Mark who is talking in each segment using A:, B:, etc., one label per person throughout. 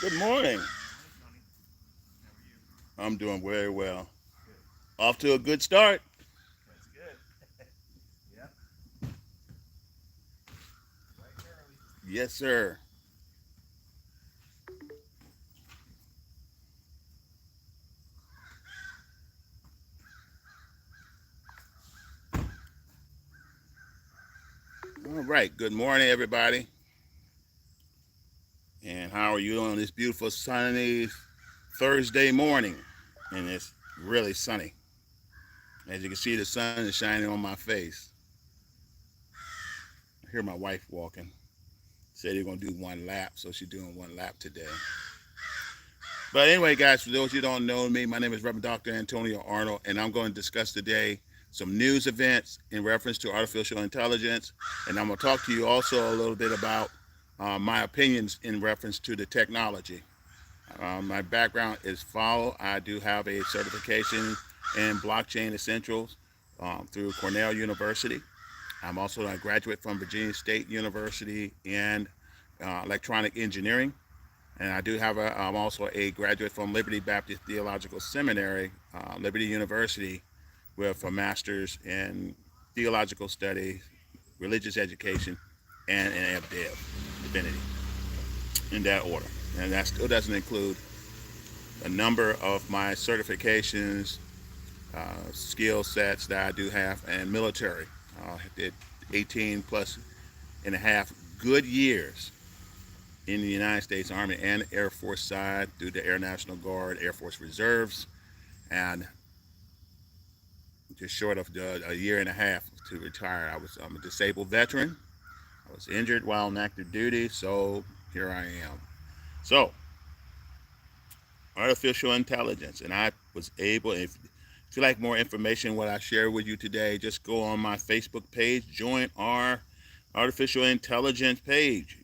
A: Good morning.
B: Morning, Tony. How are you?
A: I'm doing very well.
B: Good.
A: Off to a good start.
B: That's good. Yep. Bright and early.
A: Yes, sir. All right. Good morning, everybody. And how are you on this beautiful sunny Thursday morning? And it's really sunny. As you can see, the sun is shining on my face. I hear my wife walking. Said you're gonna do one lap, so she's doing one lap today. But anyway, guys, for those of you who don't know me, my name is Reverend Dr. Antonio Arnold, and I'm going to discuss today some news events in reference to artificial intelligence. And I'm going to talk to you also a little bit about my opinions in reference to the technology. My background is follow. I do have a certification in blockchain essentials through Cornell University. I'm also a graduate from Virginia State University in electronic engineering. And I do have I'm also a graduate from Liberty Baptist Theological Seminary, Liberty University, with a master's in theological studies, religious education, and an MDiv, divinity, in that order. And that still doesn't include a number of my certifications, skill sets that I do have, and military. I did 18 plus and a half good years in the United States Army and Air Force side through the Air National Guard, Air Force Reserves, and just short of a year and a half to retire. I'm a disabled veteran. I was injured while on active duty, so here I am. So, artificial intelligence, and I was able. If you like more information, what I share with you today, just go on my Facebook page, join our artificial intelligence page.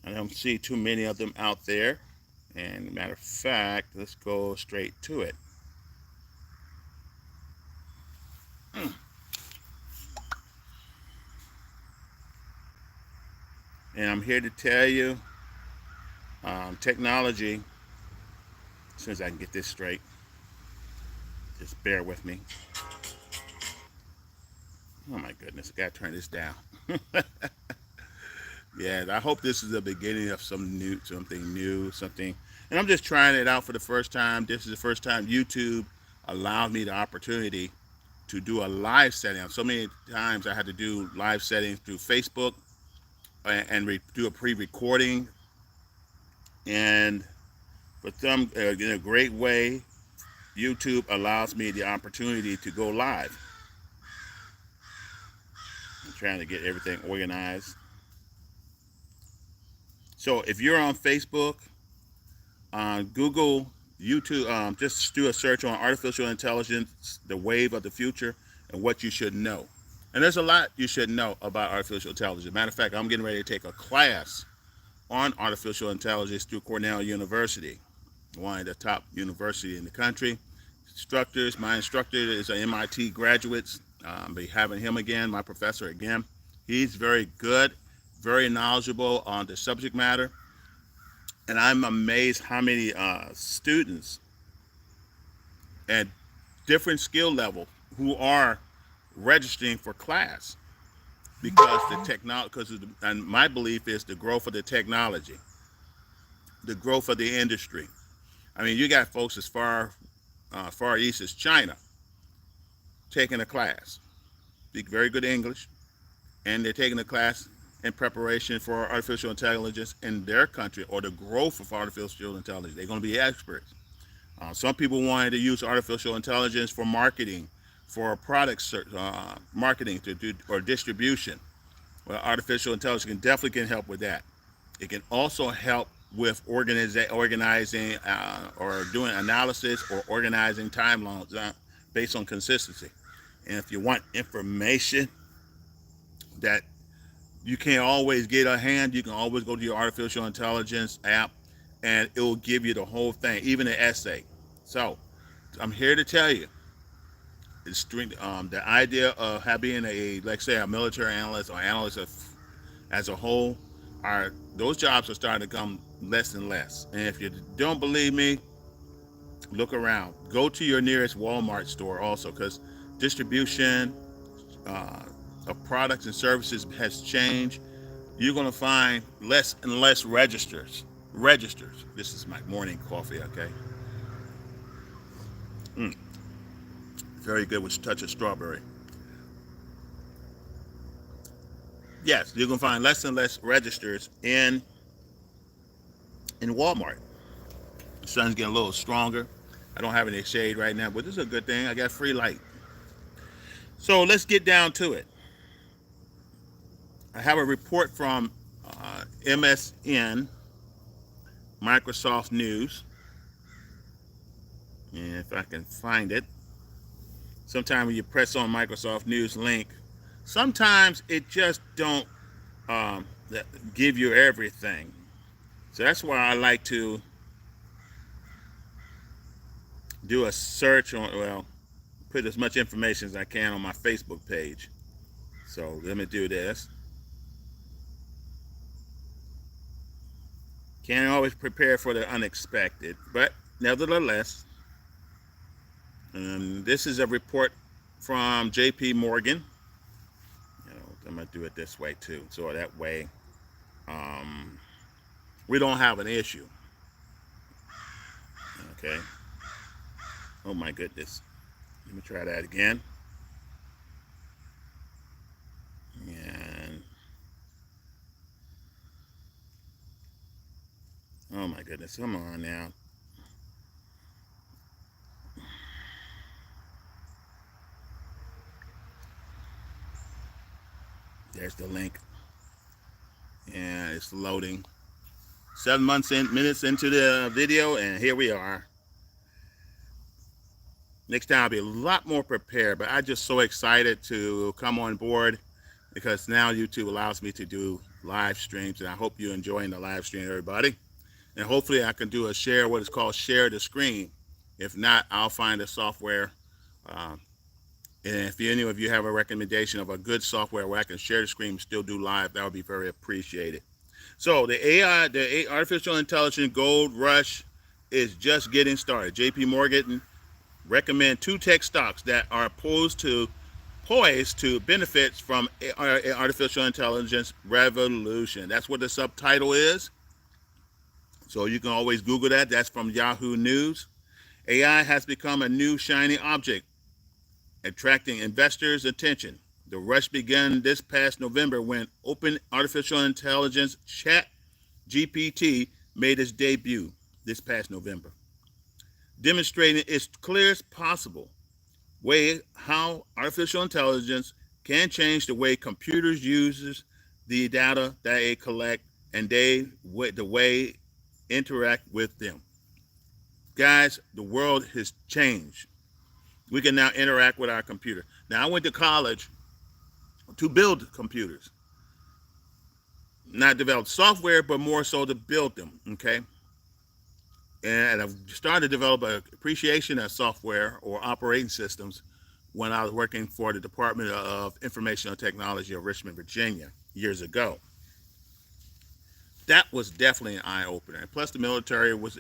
A: I don't see too many of them out there. And matter of fact, let's go straight to it. And I'm here to tell you technology, as soon as I can get this straight, just bear with me. Oh my goodness, I gotta turn this down. Yeah, I hope this is the beginning of something new, something. And I'm just trying it out for the first time. This is the first time YouTube allowed me the opportunity to do a live setting. So many times I had to do live settings through Facebook and do a pre-recording. And for some, in a great way, YouTube allows me the opportunity to go live. I'm trying to get everything organized. So if you're on Facebook, Google, YouTube, just do a search on artificial intelligence, the wave of the future, and what you should know. And there's a lot you should know about artificial intelligence. Matter of fact, I'm getting ready to take a class on artificial intelligence through Cornell University, one of the top universities in the country. Instructors, my instructor is an MIT graduate. Be having him again, my professor again. He's very good, very knowledgeable on the subject matter, and I'm amazed how many students at different skill level who are registering for class because the technology, and my belief is the growth of the technology, the growth of the industry. I mean, you got folks as far east as China taking a class, speak very good English, and they're taking a class in preparation for artificial intelligence in their country or the growth of artificial intelligence. They're going to be experts. Some people wanted to use artificial intelligence for marketing, for product marketing to do or distribution. Well, artificial intelligence can help with that. It can also help with organizing or doing analysis or organizing timelines based on consistency. And if you want information that you can't always get a hand, you can always go to your artificial intelligence app and it will give you the whole thing, even the essay. So I'm here to tell you the idea of being a, like say, a military analyst or analyst as a whole. are those jobs are starting to come less and less. And if you don't believe me, look around. Go to your nearest Walmart store also, because distribution uh, of products and services has changed. You're going to find less and less registers. This is my morning coffee, okay? mm, Very good with a touch of strawberry. Yes, you're going to find less and less registers in Walmart. The sun's getting a little stronger. I don't have any shade right now, but this is a good thing. I got free light. So let's get down to it. I have a report from MSN, Microsoft News, and if I can find it. Sometimes when you press on Microsoft News link, sometimes it just don't um, give you everything. So that's why I like to do a search on, well, put as much information as I can on my Facebook page. So let me do this. Can't always prepare for the unexpected, but nevertheless, this is a report from J.P. Morgan. I'm gonna do it this way too, so that way um, we don't have an issue. Okay. Oh my goodness. Let me try that again. And oh my goodness, come on now. There's the link, and it's loading. 7 minutes into the video, and here we are. Next time I'll be a lot more prepared, but I'm just so excited to come on board because now YouTube allows me to do live streams, and I hope you're enjoying the live stream, everybody. And hopefully I can do a share, what is called share the screen. If not, I'll find a software. Uh, and if any of you have a recommendation of a good software where I can share the screen and still do live, that would be very appreciated. So the AI, the artificial intelligence gold rush is just getting started. JP Morgan recommend two tech stocks that are poised to benefit from artificial intelligence revolution. That's what the subtitle is. So you can always Google that. That's from Yahoo News. AI has become a new shiny object, attracting investors' attention. The rush began this past November when open artificial intelligence chat GPT made its debut this past November, demonstrating its clearest possible way how artificial intelligence can change the way computers use the data that they collect and the way interact with them. Guys, the world has changed. We can now interact with our computer. Now, I went to college to build computers, not develop software, but more so to build them. Okay, and I've started to develop an appreciation of software or operating systems when I was working for the Department of Information Technology of Richmond, Virginia, years ago. That was definitely an eye opener. And plus, the military was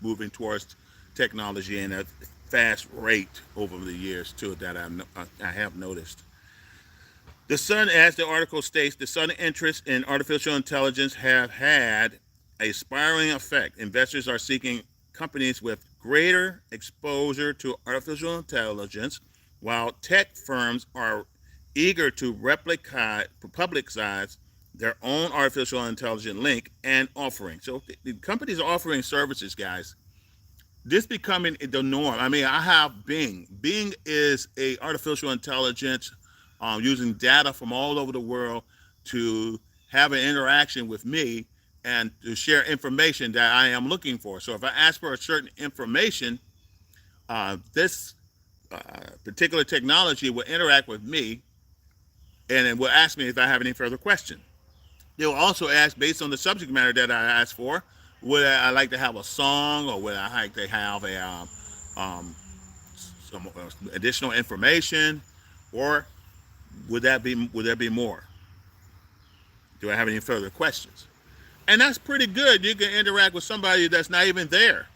A: moving towards technology in a fast rate over the years too. That I have noticed. The Sun, as the article states, the sudden interest in artificial intelligence have had a spiraling effect. Investors are seeking companies with greater exposure to artificial intelligence, while tech firms are eager to publicize their own artificial intelligence link and offering. So the companies are offering services, guys. This becoming the norm. I mean, I have Bing. Bing is a artificial intelligence using data from all over the world to have an interaction with me and to share information that I am looking for. So if I ask for a certain information, this particular technology will interact with me and it will ask me if I have any further questions. They will also ask, based on the subject matter that I asked for, would I like to have a song or would I like to have some additional information, or would there be more? Do I have any further questions? And that's pretty good. You can interact with somebody that's not even there.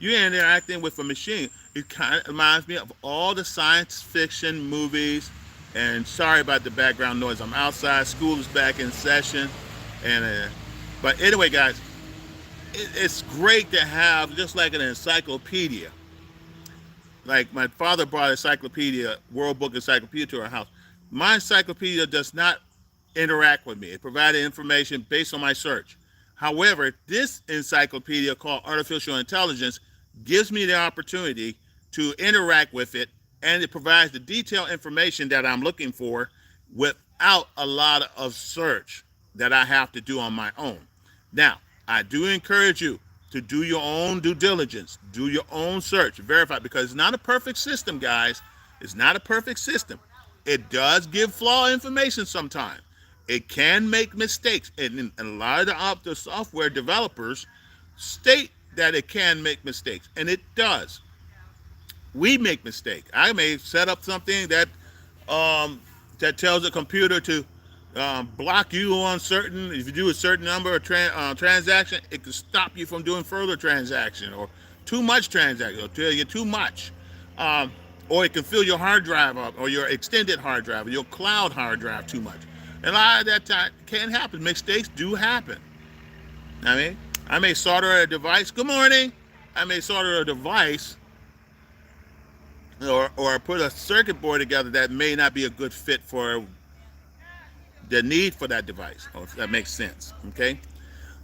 A: You're interacting with a machine. It kind of reminds me of all the science fiction movies. And sorry about the background noise. I'm outside. School is back in session. And but anyway, guys, it's great to have just like an encyclopedia. Like my father brought encyclopedia, World Book Encyclopedia to our house. My encyclopedia does not interact with me. It provided information based on my search. However, this encyclopedia called Artificial Intelligence gives me the opportunity to interact with it, and it provides the detailed information that I'm looking for without a lot of search that I have to do on my own. Now, I do encourage you to do your own due diligence, do your own search, verify, because it's not a perfect system, guys. It's not a perfect system. It does give flawed information sometimes. It can make mistakes, and a lot of the software developers state that it can make mistakes, and it does. We make mistakes. I may set up something um, that tells the computer to block you on certain. If you do a certain number of transaction, it can stop you from doing further transaction or too much transaction. It'll tell you too much, um, or it can fill your hard drive up or your extended hard drive or your cloud hard drive too much. And a lot of that time can happen. Mistakes do happen. I mean, I may solder a device. Good morning. I may solder a device or put a circuit board together that may not be a good fit for the need for that device, or if that makes sense. Okay,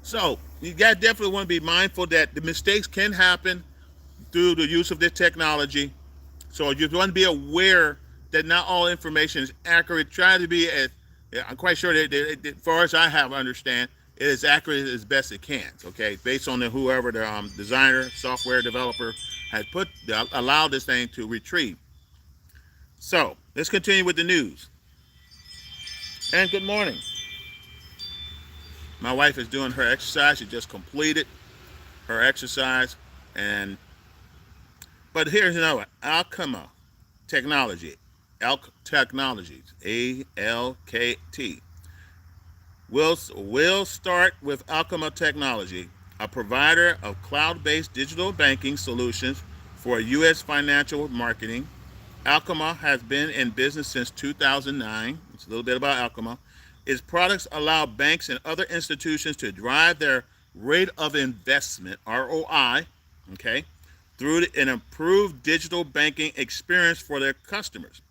A: so you got definitely want to be mindful that the mistakes can happen through the use of this technology. So you want to be aware that not all information is accurate. Try to be as I'm quite sure that as far as I have understand, it is accurate as best it can. Okay, based on whoever the designer, software developer has allowed this thing to retrieve. So let's continue with the news. And good morning. My wife is doing her exercise. She just completed her exercise, and but here's another one. Alchema Technology, Alk Technologies, ALKT. We'll start with Alchema Technology, a provider of cloud-based digital banking solutions for U.S. financial marketing. Alchema has been in business since 2009. It's a little bit about Alchema. Its products allow banks and other institutions to drive their rate of investment, ROI, okay, through an improved digital banking experience for their customers.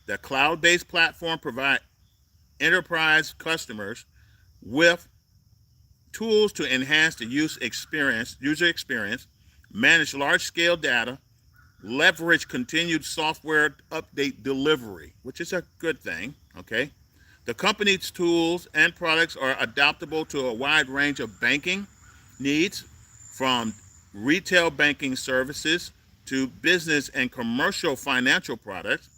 A: The cloud-based platform provides enterprise customers with tools to enhance the user experience, manage large-scale data, leverage continued software update delivery, which is a good thing, okay? The company's tools and products are adaptable to a wide range of banking needs, from retail banking services to business and commercial financial products.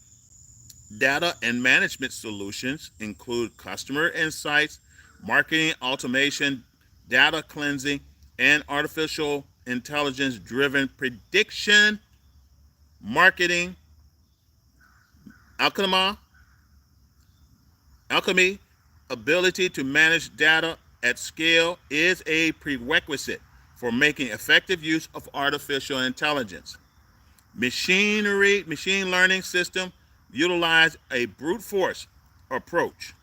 A: Data and management solutions include customer insights, marketing automation, data cleansing, and artificial intelligence driven prediction marketing. Alchemy, Alchemy ability to manage data at scale is a prerequisite for making effective use of artificial intelligence. Machine learning system utilize a brute force approach,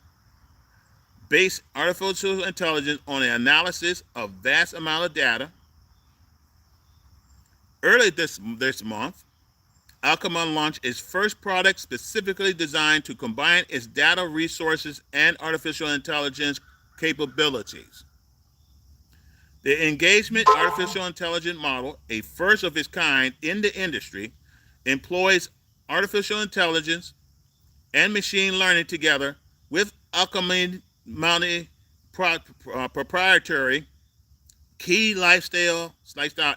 A: base artificial intelligence on the analysis of vast amount of data. Early this month, Alchema launched its first product specifically designed to combine its data resources and artificial intelligence capabilities. The engagement artificial intelligence model, a first of its kind in the industry, employs artificial intelligence and machine learning together with Alchemy proprietary key lifestyle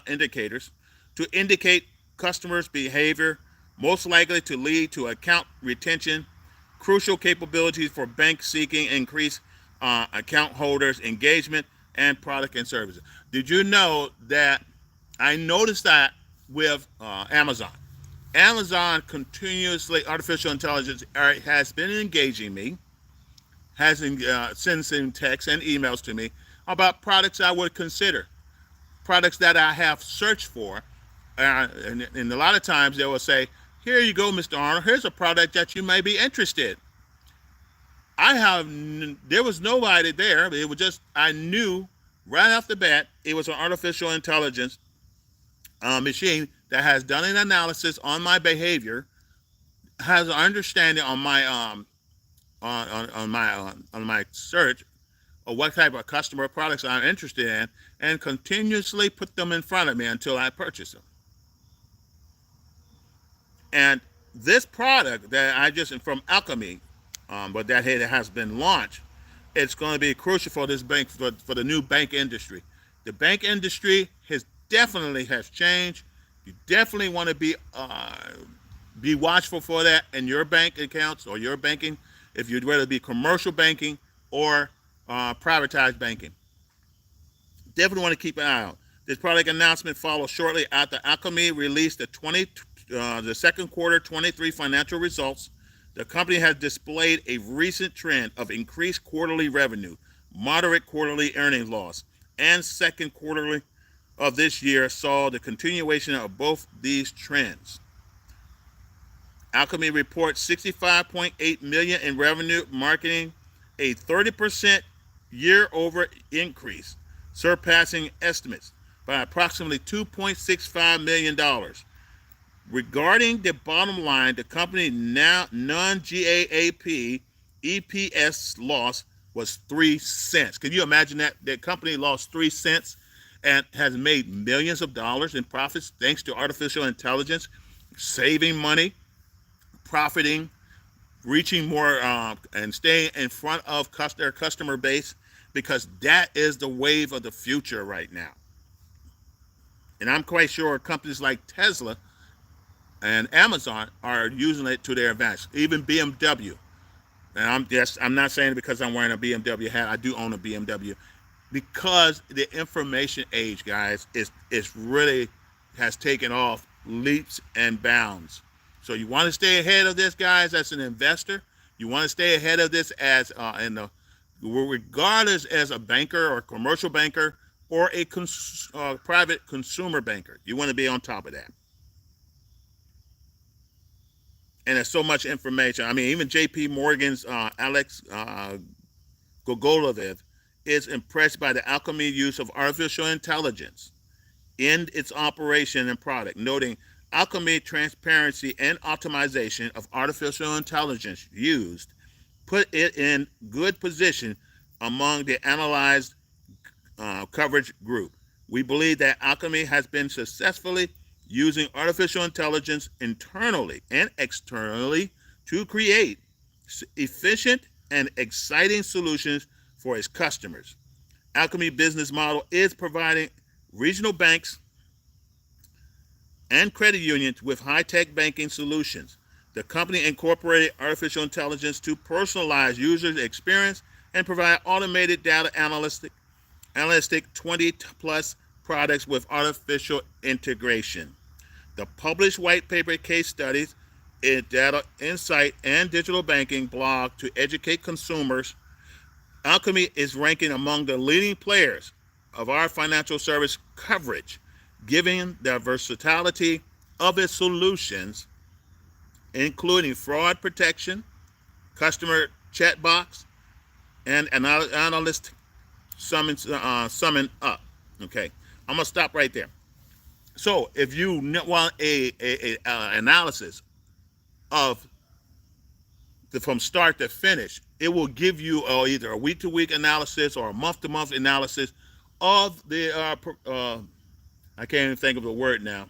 A: indicators to indicate customers' behavior most likely to lead to account retention, crucial capabilities for bank seeking increase account holders engagement and product and services. Did you know that I noticed that with Amazon? Amazon continuously artificial intelligence has been engaging me, has sending texts and emails to me about products I would consider, products that I have searched for. And a lot of times they will say, here you go, Mr. Arnold, here's a product that you may be interested. There was nobody there. It was just, I knew right off the bat, it was an artificial intelligence machine that has done an analysis on my behavior, has an understanding on my on my search of what type of customer products I'm interested in, and continuously put them in front of me until I purchase them. And this product that I just from Alchemy, but that it has been launched, it's going to be crucial for this bank for the new bank industry. The bank industry has changed. You definitely want to be watchful for that in your bank accounts or your banking, if you'd rather be commercial banking or privatized banking. Definitely want to keep an eye out. This product announcement follows shortly after Alchemy released the second quarter 23 financial results. The company has displayed a recent trend of increased quarterly revenue, moderate quarterly earnings loss, and second quarterly of this year saw the continuation of both these trends. Alchemy reports 65.8 million in revenue, marking a 30% year-over increase, surpassing estimates by approximately $2.65 million. Regarding the bottom line, the company now non-GAAP EPS loss was 3 cents. Can you imagine that? The company lost 3 cents and has made millions of dollars in profits thanks to artificial intelligence, saving money, profiting, reaching more, and staying in front of their customer base, because that is the wave of the future right now. And I'm quite sure companies like Tesla and Amazon are using it to their advantage. Even BMW. And I'm not saying it because I'm wearing a BMW hat. I do own a BMW, because the information age, guys, is really has taken off leaps and bounds. So you want to stay ahead of this, guys, as an investor. You want to stay ahead of this as regardless as a banker or commercial banker or a private consumer banker. You want to be on top of that. And there's so much information. I mean, even J.P. Morgan's Alex Gogolovic is impressed by the Alchemy use of artificial intelligence in its operation and product, noting Alchemy transparency and optimization of artificial intelligence used put it in good position among the analyzed coverage group. We believe that Alchemy has been successfully using artificial intelligence internally and externally to create efficient and exciting solutions for its customers. Alchemy business model is providing regional banks and credit unions with high-tech banking solutions. The company incorporated artificial intelligence to personalize user experience and provide automated data analytic 20 plus products with artificial integration. The published white paper case studies in data insight and digital banking blog to educate consumers. Alchemy is ranking among the leading players of our financial service coverage, given the versatility of its solutions, including fraud protection, customer chat box, and analyst summon up. Okay, I'm gonna stop right there. So, if you want a analysis of from start to finish, it will give you either a week to week analysis or a month to month analysis of the I can't even think of the word now,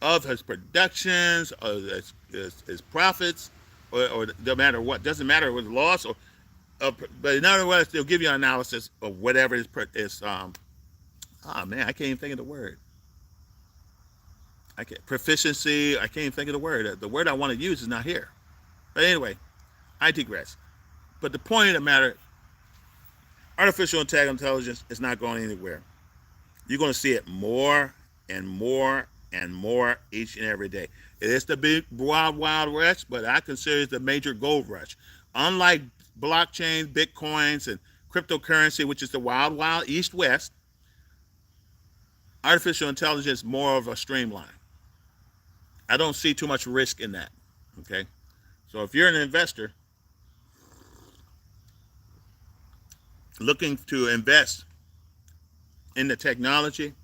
A: of his productions, of his profits, or no matter what, doesn't matter if it's loss or, but in other words, they'll give you an analysis of whatever is oh man, I can't even think of the word. I can't proficiency. I can't even think of the word. The word I want to use is not here. But anyway, I digress. But the point of the matter, artificial intelligence is not going anywhere. You're going to see it more and more and more each and every day. It is the big wild, wild rush, but I consider it the major gold rush. Unlike blockchain, bitcoins, and cryptocurrency, which is the wild, wild east west. Artificial intelligence is more of a streamline. I don't see too much risk in that. Okay, so if you're an investor looking to invest in the technology,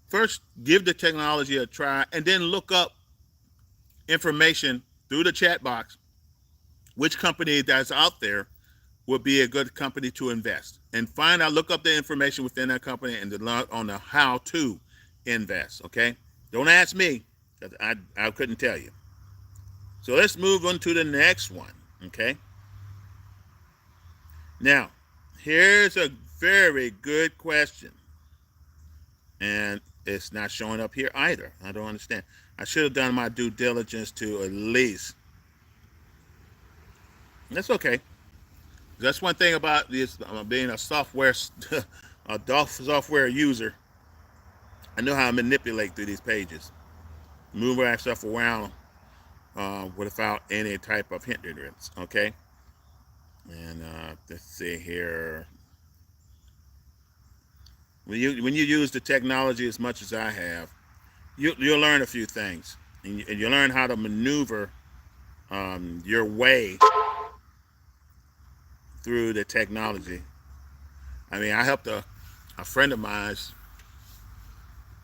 A: first give the technology a try and then look up information through the chat box which company that's out there would be a good company to invest, and find out, look up the information within that company and learn on the how to invest. Okay, don't ask me, because I couldn't tell you. So let's move on to the next one. Okay, now here's a very good question, and it's not showing up here either. I don't understand. I should have done my due diligence to at least. That's okay. That's one thing about this being a software a software user. I know how to manipulate through these pages, move that stuff around without any type of hindrance. Okay, and let's see here. When you use the technology as much as I have, you'll learn a few things, and you learn how to maneuver your way through the technology. I mean, I helped a friend of mine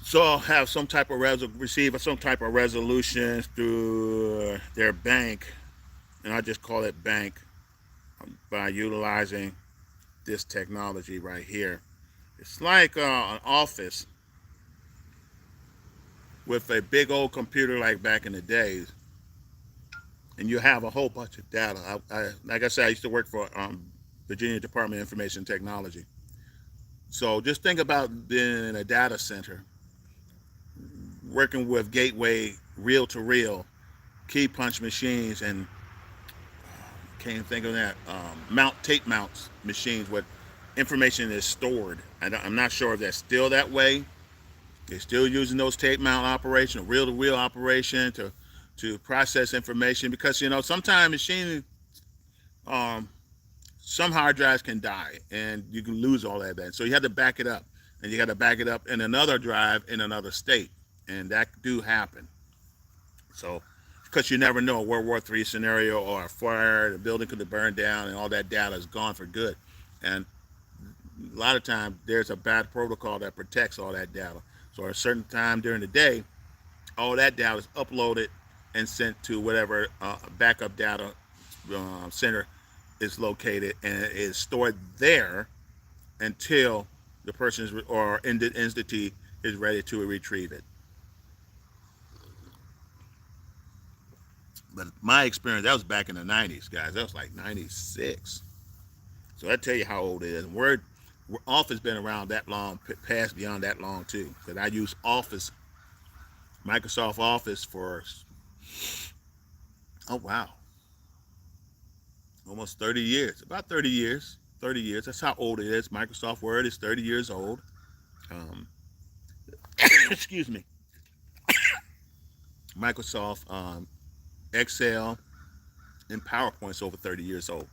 A: so I'll have some type of receive some type of resolution through their bank, and I just call it bank, by utilizing this technology right here. It's like an office with a big old computer like back in the days, and you have a whole bunch of data. Like I said, I used to work for Virginia Department of Information Technology. So just think about being in a data center, working with gateway reel to reel key punch machines, and can't think of that, tape mounts machines where information is stored. I'm not sure if that's still that way. They're still using those tape mount operation, reel to reel operation to process information, because sometimes machine um, some hard drives can die and you can lose all that. So you have to back it up, and you got to back it up in another drive in another state, and that do happen. So, because you never know, a World War III scenario or a fire, the building could have burned down, and all that data is gone for good. And a lot of times there's a bad protocol that protects all that data. So at a certain time during the day, all that data is uploaded and sent to whatever backup data center is located, and it is stored there until the person's or entity is ready to retrieve it. But my experience, that was back in the 90s, guys. That was like 96. So that tell you how old it is. Word Office been around that long, past beyond that long too. Because I use Office, Microsoft Office for, oh wow, almost 30 years. About 30 years. 30 years. That's how old it is. Microsoft Word is 30 years old. Um, excuse me. Microsoft Excel and PowerPoint's over 30 years old.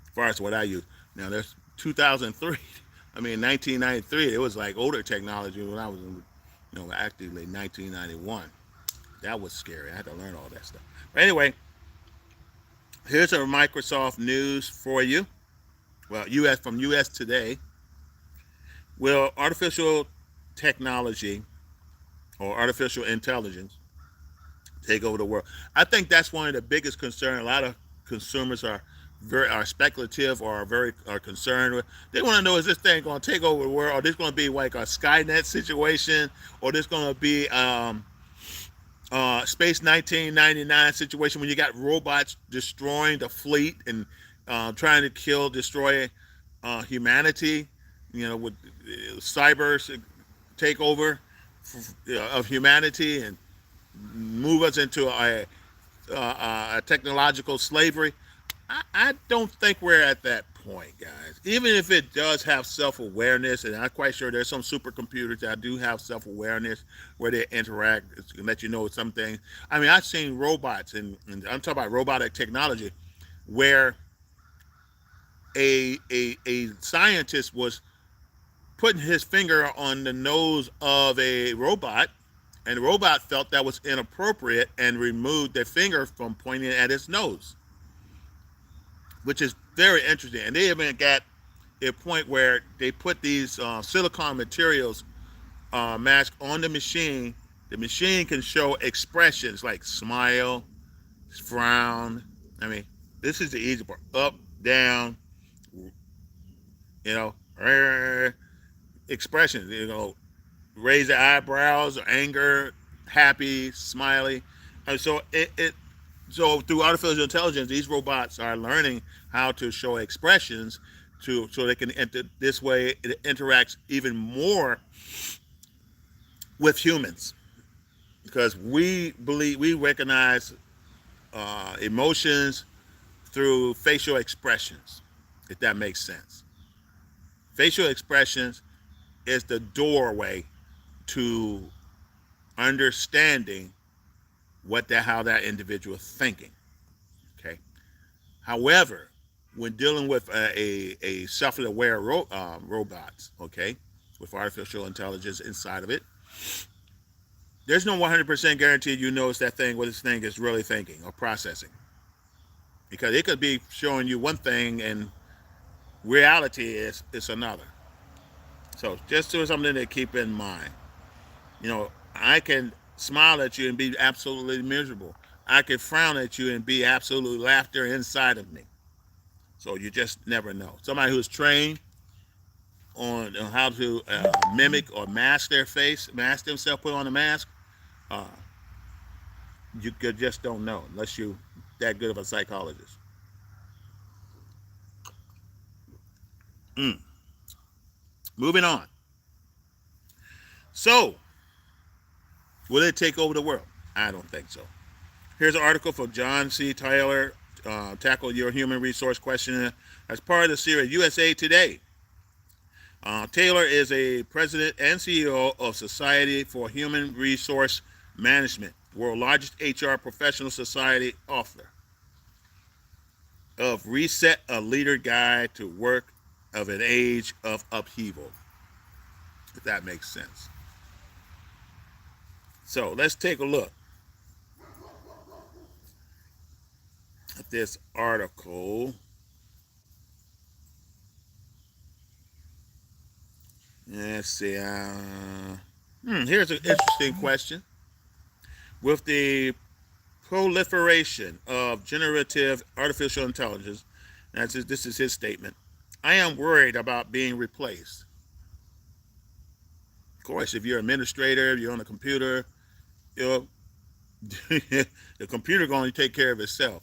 A: As far as what I use. Now there's 2003. I mean 1993. It was like older technology when I was actively 1991. That was scary. I had to learn all that stuff. But anyway, here's a Microsoft news for you. Well, US Today. Will artificial technology or artificial intelligence take over the world? I think that's one of the biggest concerns. A lot of consumers are speculative or are concerned with. They want to know, is this thing going to take over the world, or this going to be like a Skynet situation, or this going to be Space 1999 situation when you got robots destroying the fleet and trying to destroy humanity, with cyber takeover of humanity and move us into a technological slavery. I don't think we're at that point, guys. Even if it does have self-awareness, and I'm quite sure there's some supercomputers that do have self-awareness where they interact, it's gonna let you know some things. I mean, I've seen robots, and I'm talking about robotic technology, where a scientist was putting his finger on the nose of a robot, and the robot felt that was inappropriate and removed their finger from pointing at his nose, which is very interesting. And they even got a point where they put these silicon materials mask on the machine. The machine can show expressions like smile, frown. I mean, this is the easy part. Up, down, you know, expressions. Raise the eyebrows, anger, happy, smiley. And so through artificial intelligence, these robots are learning how to show expressions so they can this way it interacts even more with humans because we recognize emotions through facial expressions, if that makes sense. Facial expressions is the doorway to understanding how that individual is thinking. Okay. However, when dealing with a self-aware robots, okay, with artificial intelligence inside of it, there's no 100% guarantee you know it's that thing what this thing is really thinking or processing, because it could be showing you one thing and reality is it's another. So just do something to keep in mind. I can smile at you and be absolutely miserable. I can frown at you and be absolute laughter inside of me. So you just never know. Somebody who's trained on how to mimic or mask their face, mask themselves, put on a mask, uh, you just don't know unless you're that good of a psychologist. Mm. Moving on. So, will it take over the world? I don't think so. Here's an article from John C. Taylor, Tackle Your Human Resource Question as part of the series USA Today. Taylor is a president and CEO of Society for Human Resource Management, world's largest HR professional society, author of Reset, a Leader Guide to Work of an Age of Upheaval, if that makes sense. So let's take a look at this article. Let's see. Here's an interesting question. With the proliferation of generative artificial intelligence, this is his statement, I am worried about being replaced. Of course, if you're an administrator, you're on a computer, you know, the computer going to take care of itself.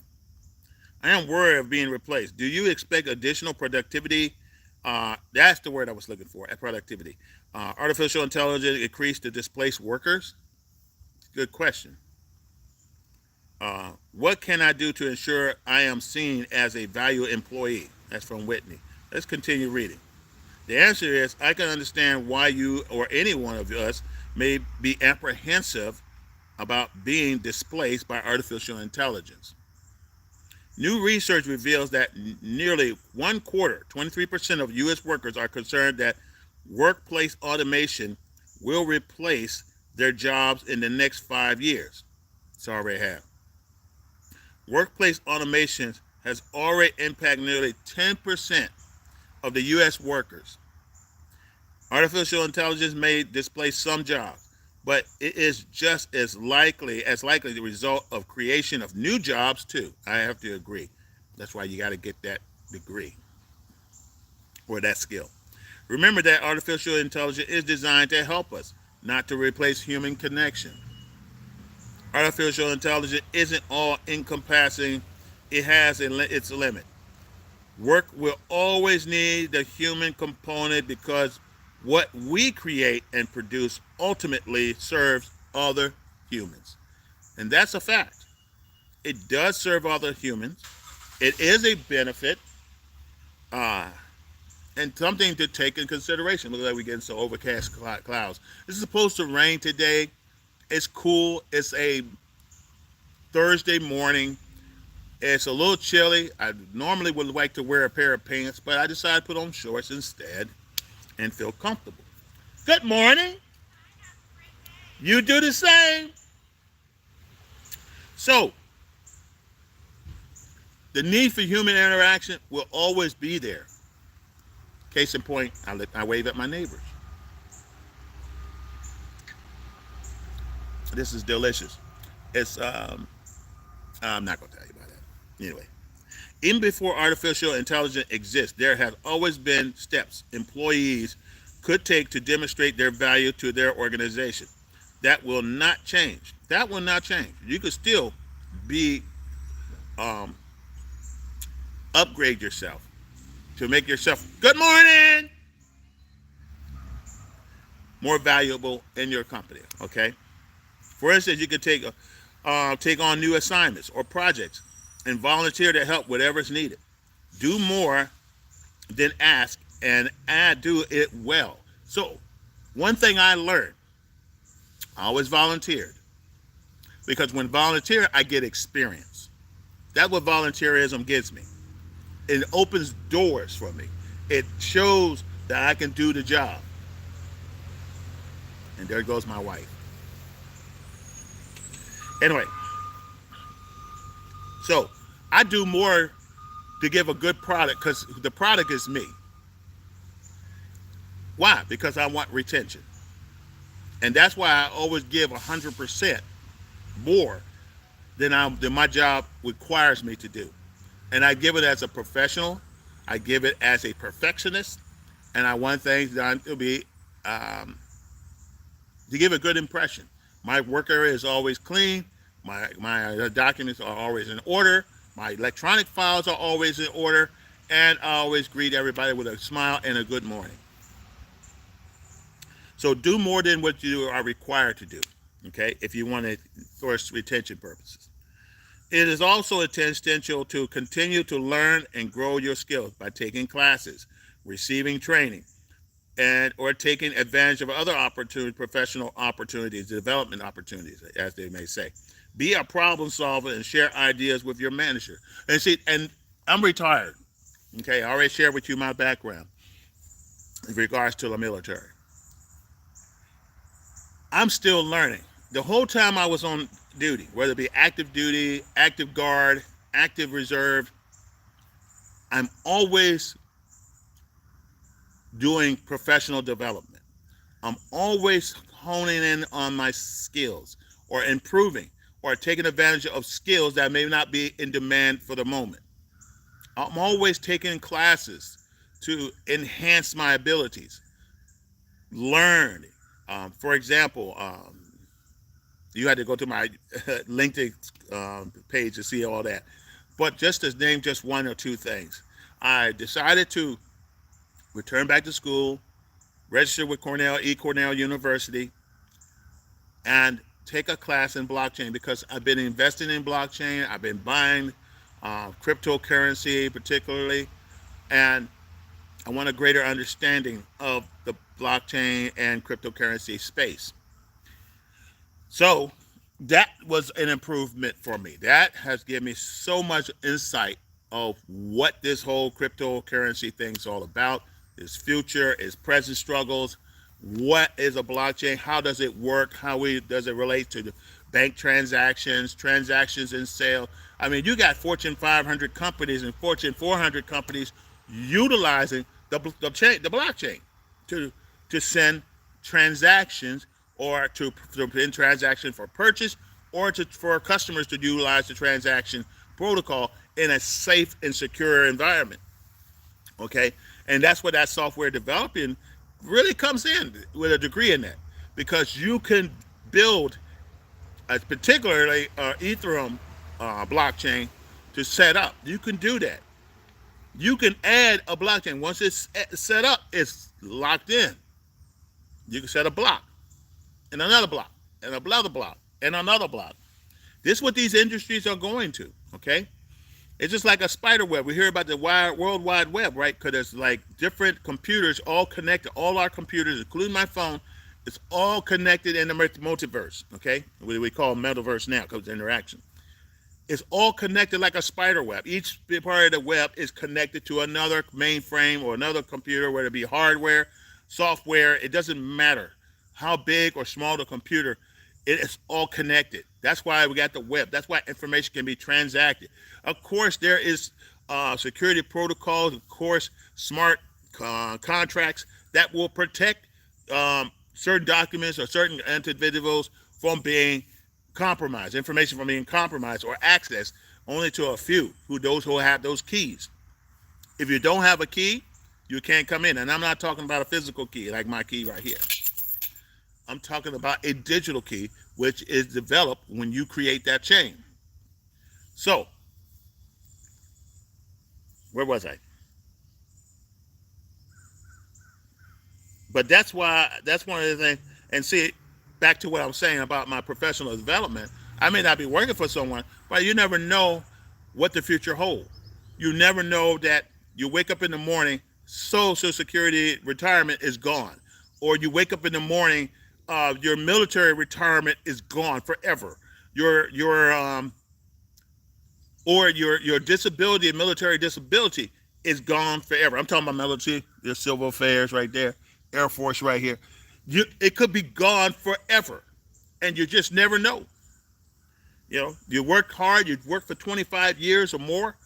A: I am worried of being replaced. Do you expect additional productivity? That's the word I was looking for, productivity. Artificial intelligence increase to displace workers? Good question. What can I do to ensure I am seen as a valued employee? That's from Whitney. Let's continue reading. The answer is I can understand why you or any one of us may be apprehensive about being displaced by artificial intelligence. New research reveals that nearly one quarter, 23% of U.S. workers are concerned that workplace automation will replace their jobs in the next 5 years. It's already have. Workplace automation has already impacted nearly 10% of the U.S. workers. Artificial intelligence may displace some jobs, but it is just as likely the result of creation of new jobs too. I have to agree. That's why you got to get that degree or that skill. Remember that artificial intelligence is designed to help us, not to replace human connection. Artificial intelligence isn't all encompassing, it has its limit. Work will always need the human component because what we create and produce ultimately serves other humans. And that's a fact. It does serve other humans. It is a benefit uh, and something to take in consideration. Look like we're getting so overcast clouds. It's supposed to rain today. It's cool. It's a Thursday morning. It's a little chilly. I normally would like to wear a pair of pants, but I decided to put on shorts instead and feel comfortable. Good morning. You do the same. So, the need for human interaction will always be there. Case in point, I wave at my neighbors. This is delicious. It's I'm not gonna tell you about that. Anyway, even before artificial intelligence exists, there have always been steps employees could take to demonstrate their value to their organization. That will not change. That will not change. You could still be um, upgrade yourself to make yourself good morning more valuable in your company. Okay. For instance, you could take on new assignments or projects and volunteer to help whatever is needed. Do more than ask and do it well. So, one thing I learned, I always volunteered because when volunteer, I get experience. That's what volunteerism gives me. It opens doors for me. It shows that I can do the job. And there goes my wife. Anyway, so I do more to give a good product because the product is me. Why? Because I want retention. And that's why I always give 100% more than my job requires me to do. And I give it as a professional. I give it as a perfectionist. And I want things done to be to give a good impression. My work area is always clean. My documents are always in order. My electronic files are always in order. And I always greet everybody with a smile and a good morning. So do more than what you are required to do, okay, if you want it for retention purposes. It is also essential to continue to learn and grow your skills by taking classes, receiving training, and or taking advantage of other opportunities, professional opportunities, development opportunities, as they may say. Be a problem solver and share ideas with your manager. And see, and I'm retired. Okay, I already shared with you my background in regards to the military. I'm still learning. The whole time I was on duty, whether it be active duty, active guard, active reserve, I'm always doing professional development. I'm always honing in on my skills or improving or taking advantage of skills that may not be in demand for the moment. I'm always taking classes to enhance my abilities, learn. For example, you had to go to my LinkedIn page to see all that. But just to name just one or two things, I decided to return back to school, register with Cornell University, and take a class in blockchain because I've been investing in blockchain. I've been buying cryptocurrency particularly, and I want a greater understanding of the blockchain and cryptocurrency space. So that was an improvement for me. That has given me so much insight of what this whole cryptocurrency thing is all about, its future, its present struggles, what is a blockchain, how does it work, does it relate to the bank transactions, transactions in sale. I mean, you got Fortune 500 companies and Fortune 400 companies utilizing the blockchain to send transactions or to in transaction for purchase or for customers to utilize the transaction protocol in a safe and secure environment. Okay, and that's where that software developing really comes in with a degree in that because you can build a particularly Ethereum blockchain to set up. You can do that. You can add a blockchain. Once it's set up, it's locked in. You can set a block and another block and another block and another block. This is what these industries are going to, okay? It's just like a spider web. We hear about the World Wide Web, right? Because there's like different computers all connected. All our computers, including my phone, it's all connected in the multiverse, okay? We call metaverse now because it's interaction. It's all connected like a spider web. Each part of the web is connected to another mainframe or another computer, whether it be hardware, software. It doesn't matter how big or small the computer. It is all connected. That's why we got the web. That's why information can be transacted. Of course, there is security protocols. Of course, smart contracts that will protect certain documents or certain individuals from being compromised, information from being compromised or accessed only to a few those who have those keys. If you don't have a key, you can't come in. And I'm not talking about a physical key like my key right here. I'm talking about a digital key, which is developed when you create that chain. So, where was I? But that's one of the things. And see, back to what I'm saying about my professional development, I may not be working for someone, but you never know what the future holds. You never know that you wake up in the morning, Social Security retirement is gone, or you wake up in the morning, your military retirement is gone forever. Or your disability, military disability, is gone forever. I'm talking about military, your civil affairs right there, Air Force right here. It could be gone forever, and you just never know. You work hard, you work for 25 years or more,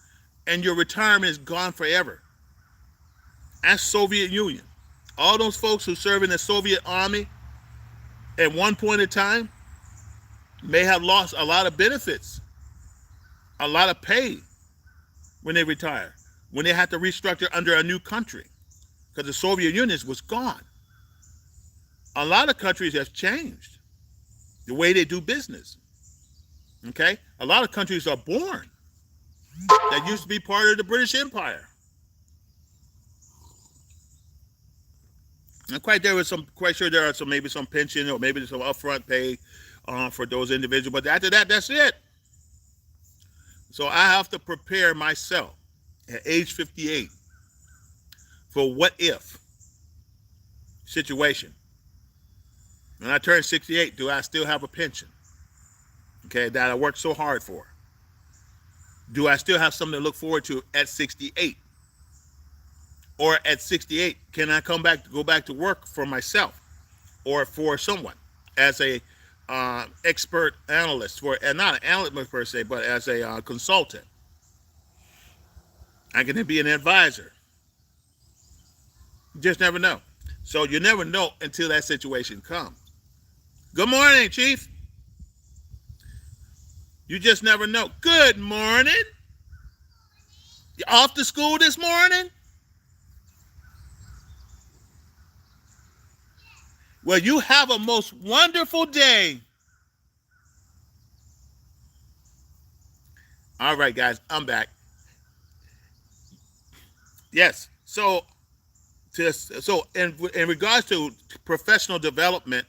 A: and your retirement is gone forever. Ask Soviet Union. All those folks who serve in the Soviet Army at one point in time may have lost a lot of benefits, a lot of pay when they retire, when they had to restructure under a new country, because the Soviet Union was gone. A lot of countries have changed the way they do business. Okay? A lot of countries are born that used to be part of the British Empire. I'm quite sure there are maybe some pension or maybe some upfront pay for those individuals, but after that, that's it. So I have to prepare myself at age 58 for what if situation. When I turn 68, do I still have a pension? Okay, that I worked so hard for. Do I still have something to look forward to at 68? Or at 68, can I go back to work for myself or for someone as a expert analyst, and not an analyst per se, but as a consultant? I can be an advisor. You just never know. So you never know until that situation comes. Good morning, Chief. You just never know. Good morning. You off to school this morning? Well, you have a most wonderful day. All right, guys, I'm back. Yes. So in regards to professional development,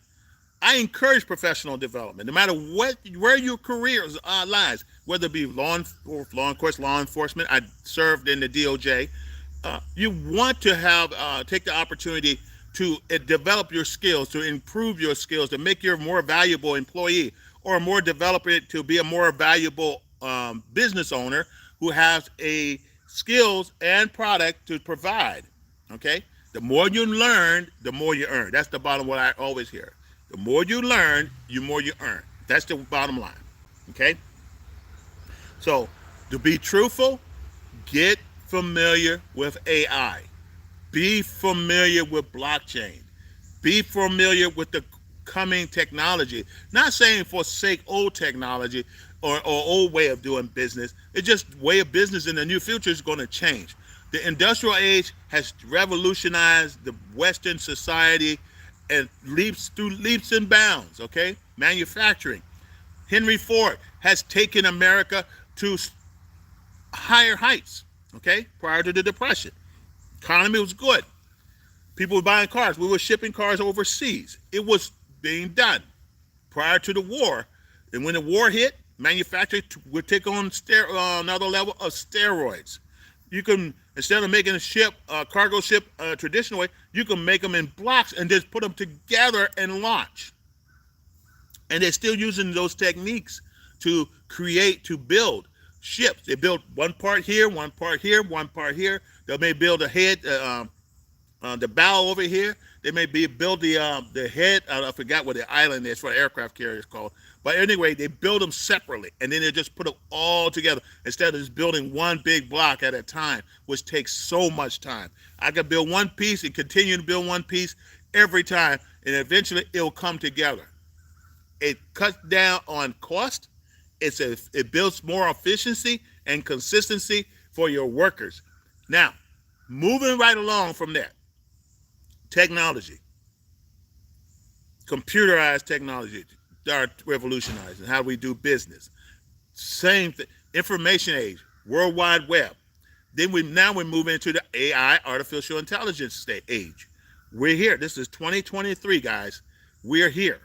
A: I encourage professional development, no matter where your career lies, whether it be law enforcement. I served in the DOJ. You want to take the opportunity to develop your skills, to improve your skills, to make you a more valuable employee, or more developer to be a more valuable business owner who has a skills and product to provide. Okay, the more you learn, the more you earn. That's the bottom what I always hear. The more you learn, the more you earn. That's the bottom line. Okay, so to be truthful, get familiar with AI. Be familiar with blockchain. Be familiar with the coming technology. Not saying forsake old technology or old way of doing business. It's just way of business in the new future is going to change. The industrial age has revolutionized the Western society and leaps and bounds. Okay, manufacturing. Henry Ford has taken America to higher heights. Okay, prior to the Depression. Economy was good. People were buying cars. We were shipping cars overseas. It was being done prior to the war. And when the war hit, manufacturers would take on another level of steroids. You can, instead of making a cargo ship traditional way, you can make them in blocks and just put them together and launch. And they're still using those techniques to create, to build ships. They build one part here, one part here, one part here. They may build a head, the bow over here. They may build the head. I forgot what the island is for the aircraft carrier is called. But anyway, they build them separately, and then they just put them all together instead of just building one big block at a time, which takes so much time. I could build one piece and continue to build one piece every time, and eventually it'll come together. It cuts down on cost. It builds more efficiency and consistency for your workers. Now, moving right along from that, technology, computerized technology are revolutionizing how we do business. Same thing, information age, World Wide Web. Then we're moving into the AI, artificial intelligence age. We're here. This is 2023, guys. We're here.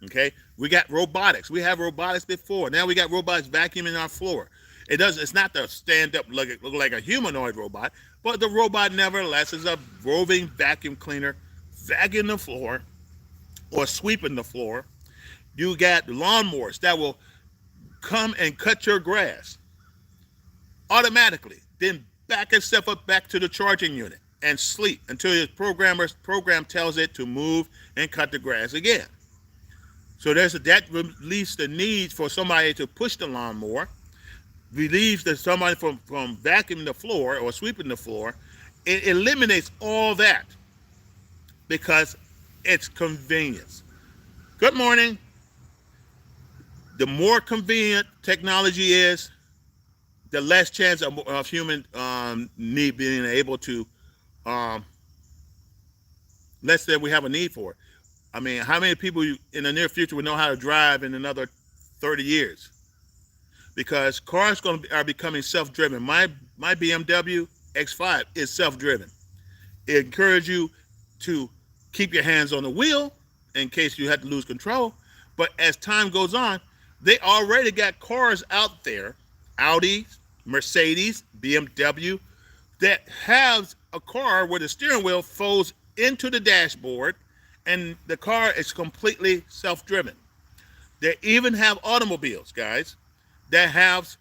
A: Okay, we got robotics. We have robotics before. Now we got robots vacuuming our floor. It's not the stand up look like a humanoid robot, but the robot nevertheless is a roving vacuum cleaner, vacuuming the floor or sweeping the floor. You got lawnmowers that will come and cut your grass automatically, then back itself up back to the charging unit and sleep until your program tells it to move and cut the grass again. So that relieves the need for somebody to push the lawnmower, relieves somebody from vacuuming the floor or sweeping the floor. It eliminates all that because it's convenience. Good morning. The more convenient technology is, the less chance of human need being able to, less than we have a need for it. I mean, how many people in the near future will know how to drive in another 30 years? Because cars are becoming self-driven. My BMW X5 is self-driven. It encourages you to keep your hands on the wheel in case you have to lose control. But as time goes on, they already got cars out there, Audi, Mercedes, BMW, that has a car where the steering wheel folds into the dashboard and the car is completely self-driven. They even have automobiles, guys, that have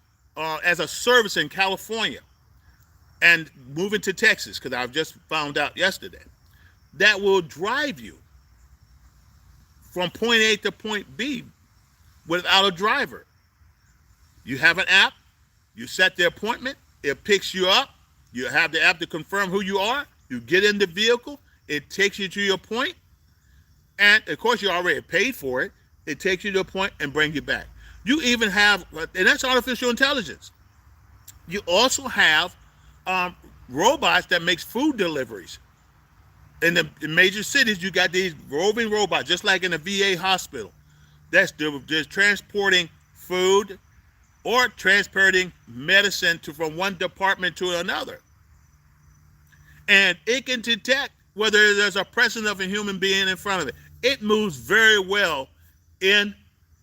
A: as a service in California and moving to Texas, because I've just found out yesterday, that will drive you from point A to point B without a driver. You have an app, you set the appointment, it picks you up, you have the app to confirm who you are, you get in the vehicle, it takes you to your point, and of course you already paid for it, it takes you to a point and brings you back. You even have, and that's artificial intelligence. You also have robots that makes food deliveries. In the major cities, you got these roving robots, just like in a VA hospital. That's just transporting food or transporting medicine from one department to another. And it can detect whether there's a presence of a human being in front of it. It moves very well in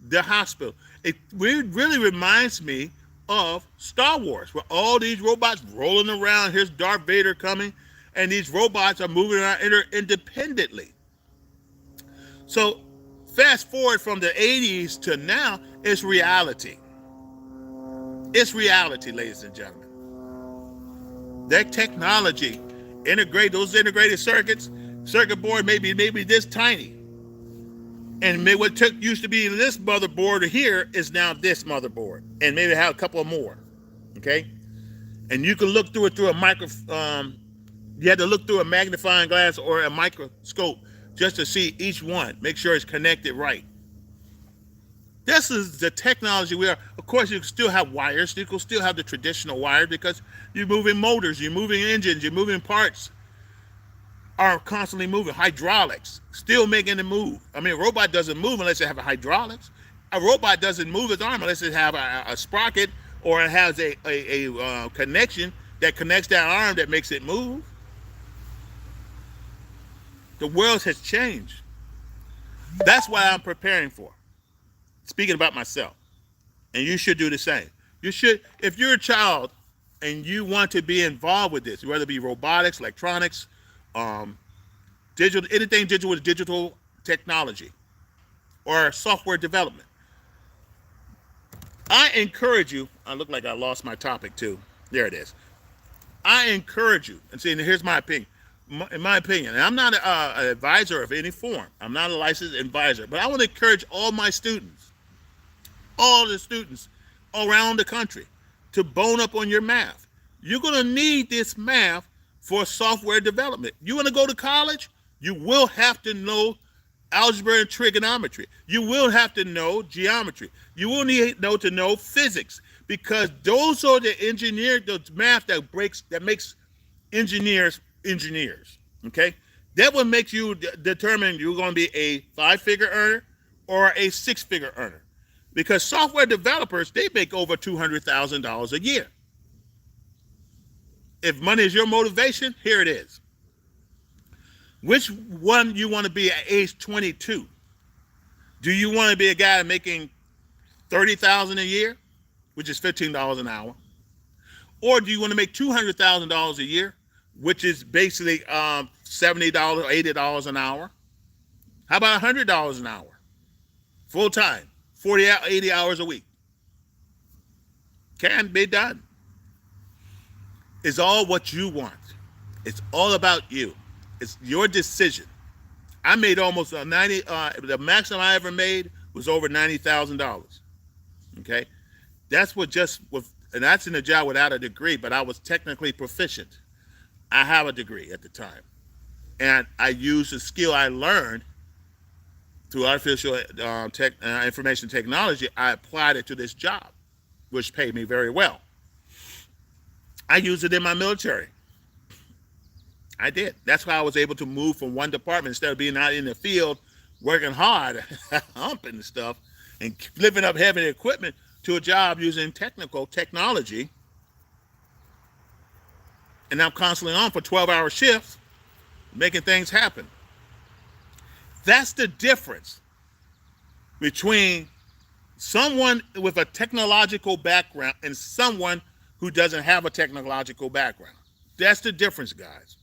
A: the hospital. It really reminds me of Star Wars, where all these robots rolling around. Here's Darth Vader coming, and these robots are moving around independently. So fast forward from the 80s to now, it's reality. It's reality, ladies and gentlemen. That technology, those integrated circuit board may be this tiny. And maybe what used to be this motherboard here is now this motherboard. And maybe have a couple more. Okay? And you can look through it through you have to look through a magnifying glass or a microscope just to see each one. Make sure it's connected right. This is the technology we are. Of course, you can still have wires. You can still have the traditional wire because you're moving motors, you're moving engines, you're moving parts. Are constantly moving. Hydraulics, still making it move. I mean, a robot doesn't move unless it have a hydraulics. A robot doesn't move its arm unless it have a sprocket or it has a connection that connects that arm that makes it move. The world has changed. That's what I'm preparing for. Speaking about myself. And you should do the same. You should, if you're a child and you want to be involved with this, whether it be robotics, electronics, anything digital with digital technology or software development, I encourage you. I look like I lost my topic too. There it is. I encourage you, and see, and here's my opinion. In my opinion, and I'm not an advisor of any form. I'm not a licensed advisor, but I want to encourage all the students around the country, to bone up on your math. You're going to need this math for software development. You want to go to college? You will have to know algebra and trigonometry. You will have to know geometry. You will need to know physics, because those are the math that makes engineers. Okay, that will make you determine you're going to be a five-figure earner or a six-figure earner, because software developers, they make over $200,000 a year. If money is your motivation, here it is. Which one you want to be at age 22? Do you want to be a guy making $30,000 a year, which is $15 an hour, or do you want to make $200,000 a year, which is basically $70 or $80 an hour? How about $100 an hour, full time, 80 hours a week? Can be done. It's all what you want. It's all about you. It's your decision. I made almost the maximum I ever made was over $90,000. Okay, that's and that's in a job without a degree, but I was technically proficient. I have a degree at the time, and I used the skill I learned through artificial information technology. I applied it to this job, which paid me very well. I used it in my military. I did. That's why I was able to move from one department, instead of being out in the field working hard, humping stuff, and lifting up heavy equipment, to a job using technology. And I'm constantly on for 12-hour shifts, making things happen. That's the difference between someone with a technological background and someone who doesn't have a technological background. That's the difference, guys.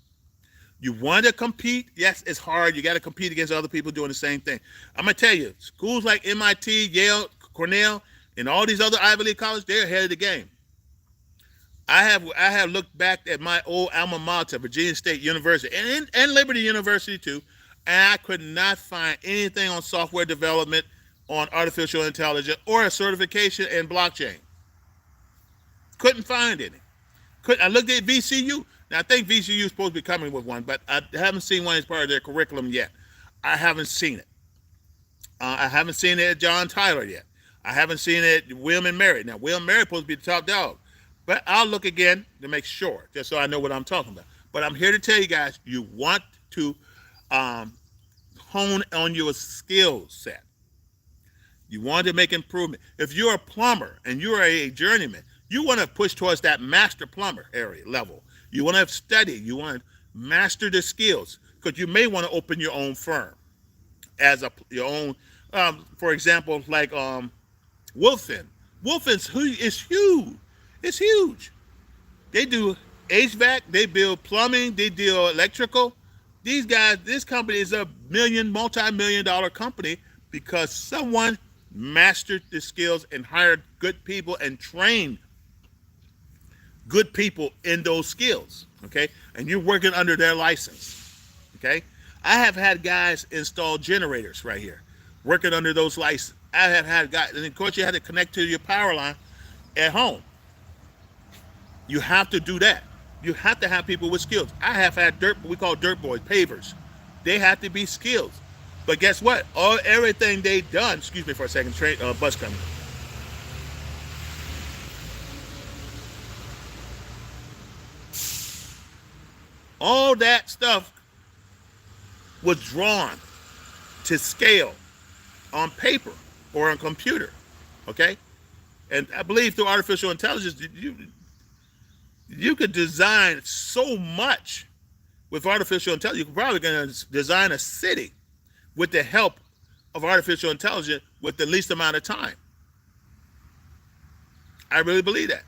A: You want to compete? Yes, it's hard. You got to compete against other people doing the same thing. I'm going to tell you, schools like MIT, Yale, Cornell, and all these other Ivy League colleges, they're ahead of the game. I have looked back at my old alma mater, Virginia State University, and Liberty University too, and I could not find anything on software development, on artificial intelligence, or a certification in blockchain. Couldn't find any. I looked at VCU. Now, I think VCU is supposed to be coming with one, but I haven't seen one as part of their curriculum yet. I haven't seen it. I haven't seen it at John Tyler yet. I haven't seen it at William and Mary. Now, William and Mary is supposed to be the top dog. But I'll look again to make sure, just so I know what I'm talking about. But I'm here to tell you guys, you want to hone on your skill set. You want to make improvement. If you're a plumber and you're a journeyman, you want to push towards that master plumber area level. You want to study. You want to master the skills, because you may want to open your own firm as your own. For example, like Wolfen. Wolfen's is huge. It's huge. They do HVAC. They build plumbing. They do electrical. These guys, this company is a multi-million-dollar company, because someone mastered the skills and hired good people and trained good people in those skills, okay? And you're working under their license, okay? I have had guys install generators right here, working under those licenses. I have had guys, and of course you had to connect to your power line at home. You have to do that. You have to have people with skills. I have had we call dirt boys, pavers. They have to be skilled. But guess what? Everything they've done, excuse me for a second, bus coming. All that stuff was drawn to scale on paper or on computer, okay? And I believe through artificial intelligence, you could design so much with artificial intelligence. You're probably going to design a city with the help of artificial intelligence with the least amount of time. I really believe that.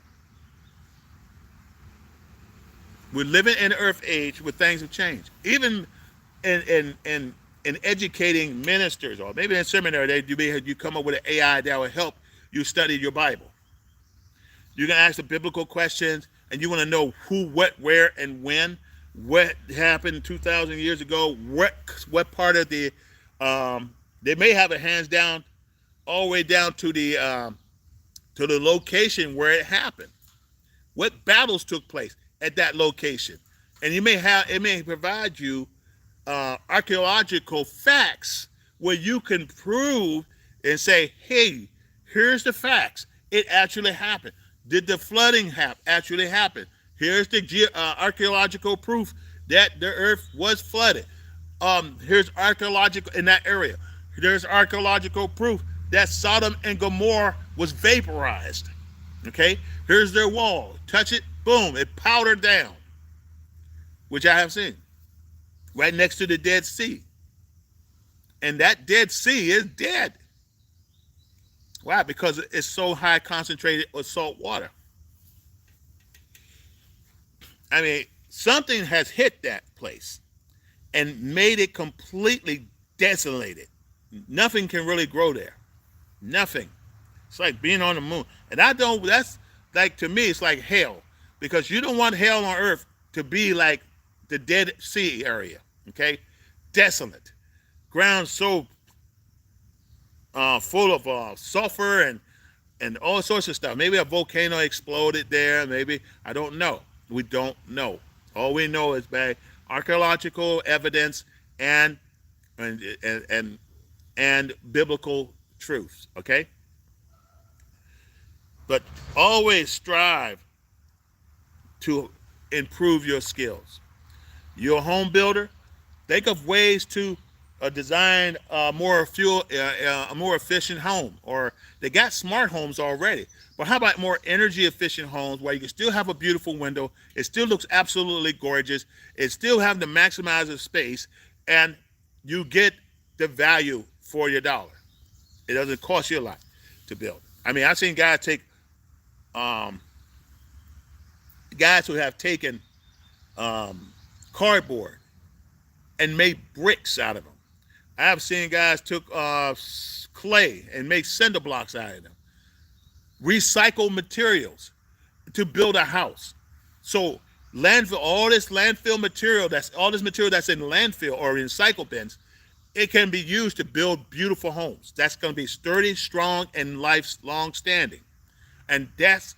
A: We're living in an earth age where things have changed. Even in educating ministers, or maybe in seminary, you come up with an AI that will help you studied your Bible. You can ask the biblical questions, and you want to know who, what, where, and when. What happened 2,000 years ago? What part of the they may have it hands down all the way down to the location where it happened. What battles took place at that location, and it may provide you archaeological facts where you can prove and say, hey, here's the facts. It actually happened. Did the flooding actually happen? Here's the archaeological proof that the earth was flooded. Here's archaeological in that area. There's archaeological proof that Sodom and Gomorrah was vaporized. Okay, here's their wall. Touch it, boom, it powdered down, which I have seen right next to the Dead Sea. And that Dead Sea is dead. Why? Because it's so high concentrated with salt water. I mean, something has hit that place and made it completely desolated. Nothing can really grow there. Nothing. It's like being on the moon. And that's like, to me, it's like hell. Because you don't want hell on earth to be like the Dead Sea area. Okay? Desolate. Ground so full of sulfur and all sorts of stuff. Maybe a volcano exploded there. Maybe, I don't know. We don't know. All we know is by archaeological evidence and biblical truths. Okay? But always strive to improve your skills. You're a home builder. Think of ways to design a more efficient home. Or they got smart homes already. But how about more energy efficient homes where you can still have a beautiful window, it still looks absolutely gorgeous, it still have the maximizer space, and you get the value for your dollar. It doesn't cost you a lot to build. I mean, I've seen guys who have taken cardboard and made bricks out of them. I have seen guys took clay and make cinder blocks out of them. Recycle materials to build a house. So landfill, all this material that's in landfill or recycle bins, it can be used to build beautiful homes. That's going to be sturdy, strong, and lifelong standing. And that's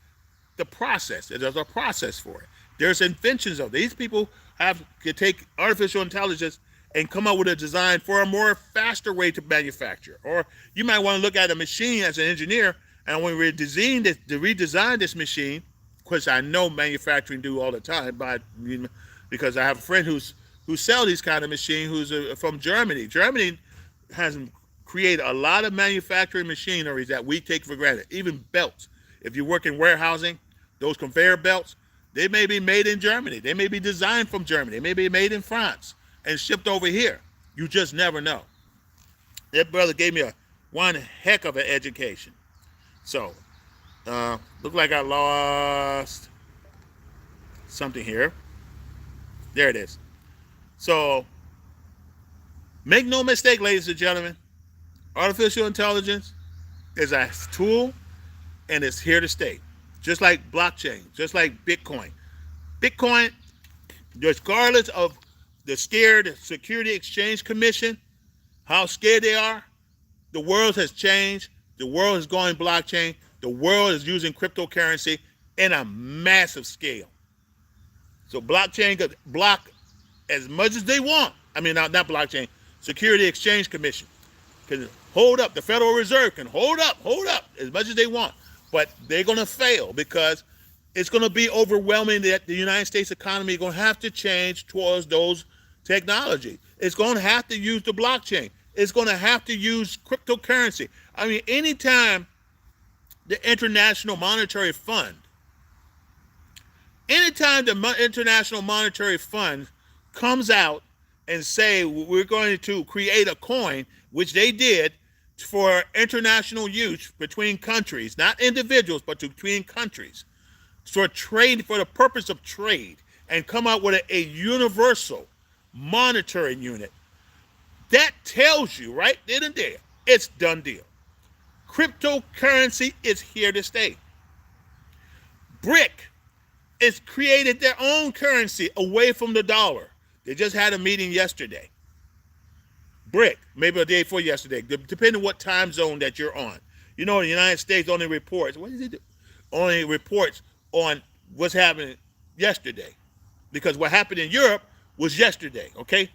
A: the process. There's a process for it. There's inventions of these people can take artificial intelligence and come up with a design for a more faster way to manufacture. Or you might want to look at a machine as an engineer, and when we redesign this machine, which I know manufacturing do all the time, because I have a friend who sells these kind of machines who's from Germany. Germany has created a lot of manufacturing machinery that we take for granted, even belts. If you work in warehousing, those conveyor belts, they may be made in Germany. They may be designed from Germany. They may be made in France and shipped over here. You just never know. That brother gave me one heck of an education. So, look like I lost something here. There it is. So, make no mistake, ladies and gentlemen, artificial intelligence is a tool and it's here to stay. Just like blockchain, just like Bitcoin. Bitcoin, regardless of the Security Exchange Commission, how scared they are, the world has changed. The world is going blockchain. The world is using cryptocurrency in a massive scale. So blockchain could block as much as they want. I mean, not blockchain, Security Exchange Commission can hold up. The Federal Reserve can hold up as much as they want. But they're going to fail because it's going to be overwhelming that the United States economy is going to have to change towards those technology. It's going to have to use the blockchain. It's going to have to use cryptocurrency. I mean, anytime the International Monetary Fund comes out and say we're going to create a coin, which they did for international use between countries, not individuals, but between countries, for trade, for the purpose of trade, and come out with a universal monetary unit, that tells you right then and there, it's done deal. Cryptocurrency is here to stay. Brick has created their own currency away from the dollar. They just had a meeting yesterday. Brick, maybe a day before yesterday, depending on what time zone that you're on. You know, the United States only reports, what does it do? Only reports on what's happening yesterday. Because what happened in Europe was yesterday, okay?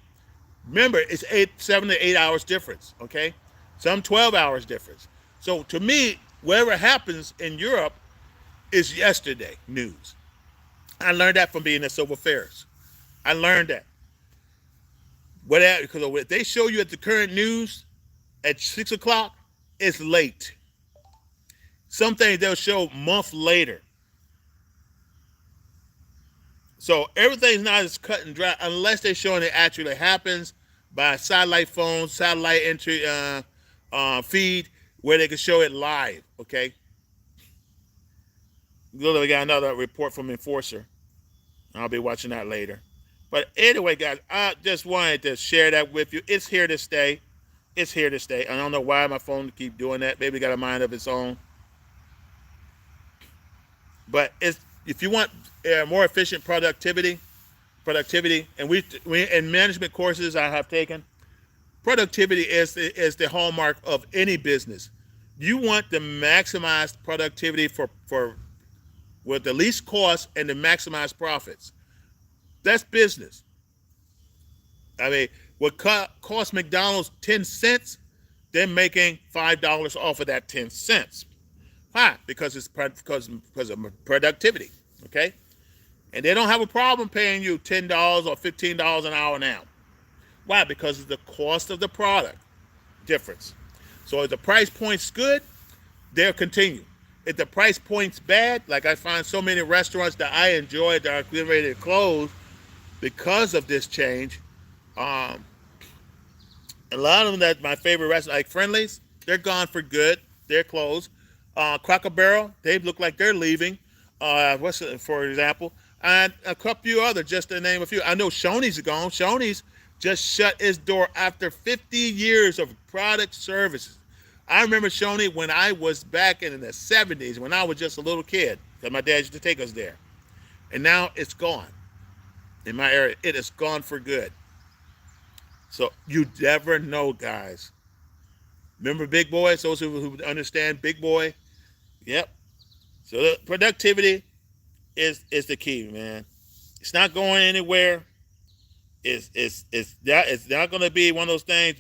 A: Remember, it's 7 to 8 hours difference, okay? Some 12 hours difference. So to me, whatever happens in Europe is yesterday news. I learned that from being at Civil Affairs. I learned that. Because if they show you at the current news at 6 o'clock, it's late. Some things they'll show a month later. So everything's not as cut and dry unless they're showing it actually happens by satellite phones, satellite entry feed, where they can show it live, okay? We got another report from Enforcer. I'll be watching that later. But anyway, guys, I just wanted to share that with you. It's here to stay. It's here to stay. I don't know why my phone keep doing that. Maybe it got a mind of its own. But if you want more efficient productivity, and we in management courses I have taken, productivity is the hallmark of any business. You want to maximize productivity for with the least cost and to maximize profits. That's business. I mean, what cost McDonald's 10 cents, they're making $5 off of that 10 cents. Why? Because because of productivity. Okay? And they don't have a problem paying you $10 or $15 an hour now. Why? Because of the cost of the product difference. So if the price point's good, they'll continue. If the price point's bad, like I find so many restaurants that I enjoy that are getting ready to close because of this change, a lot of them that my favorite restaurants, like Friendly's, they're gone for good. They're closed. Cracker Barrel, they look like they're leaving. For example, and a couple others, just to name a few. I know Shoney's gone. Shoney's just shut its door after 50 years of product services. I remember Shoney when I was back in the 70s, when I was just a little kid, because my dad used to take us there. And now it's gone. In my area, it is gone for good. So you never know, guys. Remember Big Boy? Those who understand Big Boy? Yep. So the productivity is the key, man. It's not going anywhere. It's not going to be one of those things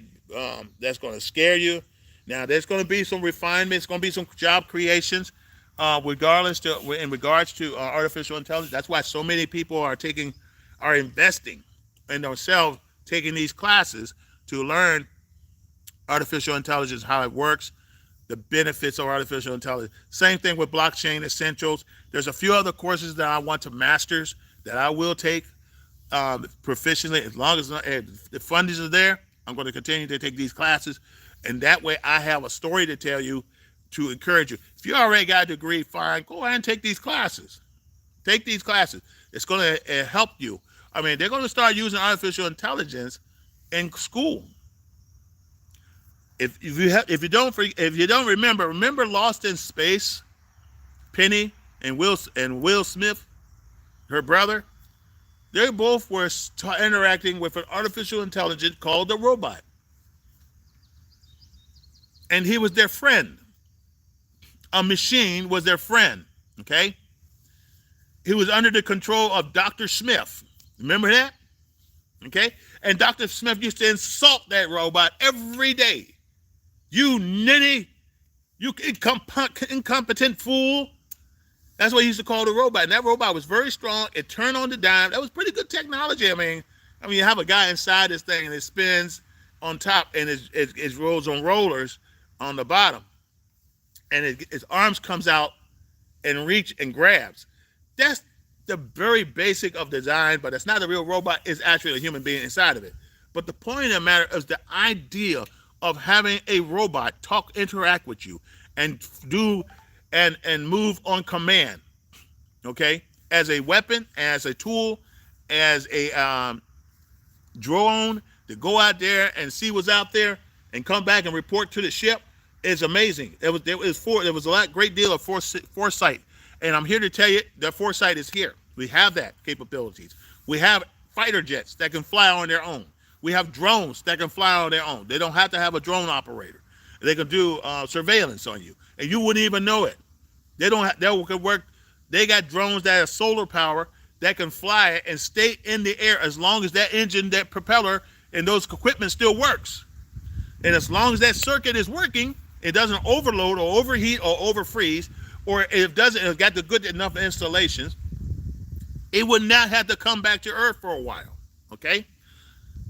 A: that's going to scare you. Now there's going to be some refinements. Going to be some job creations, in regards to artificial intelligence. That's why so many people are investing in themselves, taking these classes to learn artificial intelligence, how it works, the benefits of artificial intelligence. Same thing with blockchain essentials. There's a few other courses that I want to masters that I will take proficiently. As long as the fundings are there, I'm going to continue to take these classes. And that way I have a story to tell you to encourage you. If you already got a degree, fine, go ahead and take these classes. Take these classes. It's going to help you. I mean, they're going to start using artificial intelligence in school. If you don't remember Lost in Space, Penny and Will Smith, her brother, they both were interacting with an artificial intelligence called the robot. And he was their friend. A machine was their friend, okay? He was under the control of Dr. Smith. Remember that? Okay? And Dr. Smith used to insult that robot every day. You ninny, you incompetent fool. That's what he used to call the robot. And that robot was very strong. It turned on the dime. That was pretty good technology. I mean, you have a guy inside this thing and it spins on top and it rolls on rollers on the bottom. And his arms comes out and reach and grabs. That's the very basic of design, but it's not a real robot. It's actually a human being inside of it. But the point of the matter is the idea of having a robot interact with you and do and move on command, okay, as a weapon, as a tool, as a drone to go out there and see what's out there and come back and report to the ship It's amazing. There was a great deal of foresight, and I'm here to tell you that foresight is here. We have that capabilities. We have fighter jets that can fly on their own. We have drones that can fly on their own. They don't have to have a drone operator. They can do surveillance on you, and you wouldn't even know it. They could work. They got drones that have solar power that can fly and stay in the air as long as that engine, that propeller, and those equipment still works. And as long as that circuit is working, it doesn't overload or overheat or overfreeze, or if it doesn't, it's got the good enough installations, it would not have to come back to Earth for a while. Okay,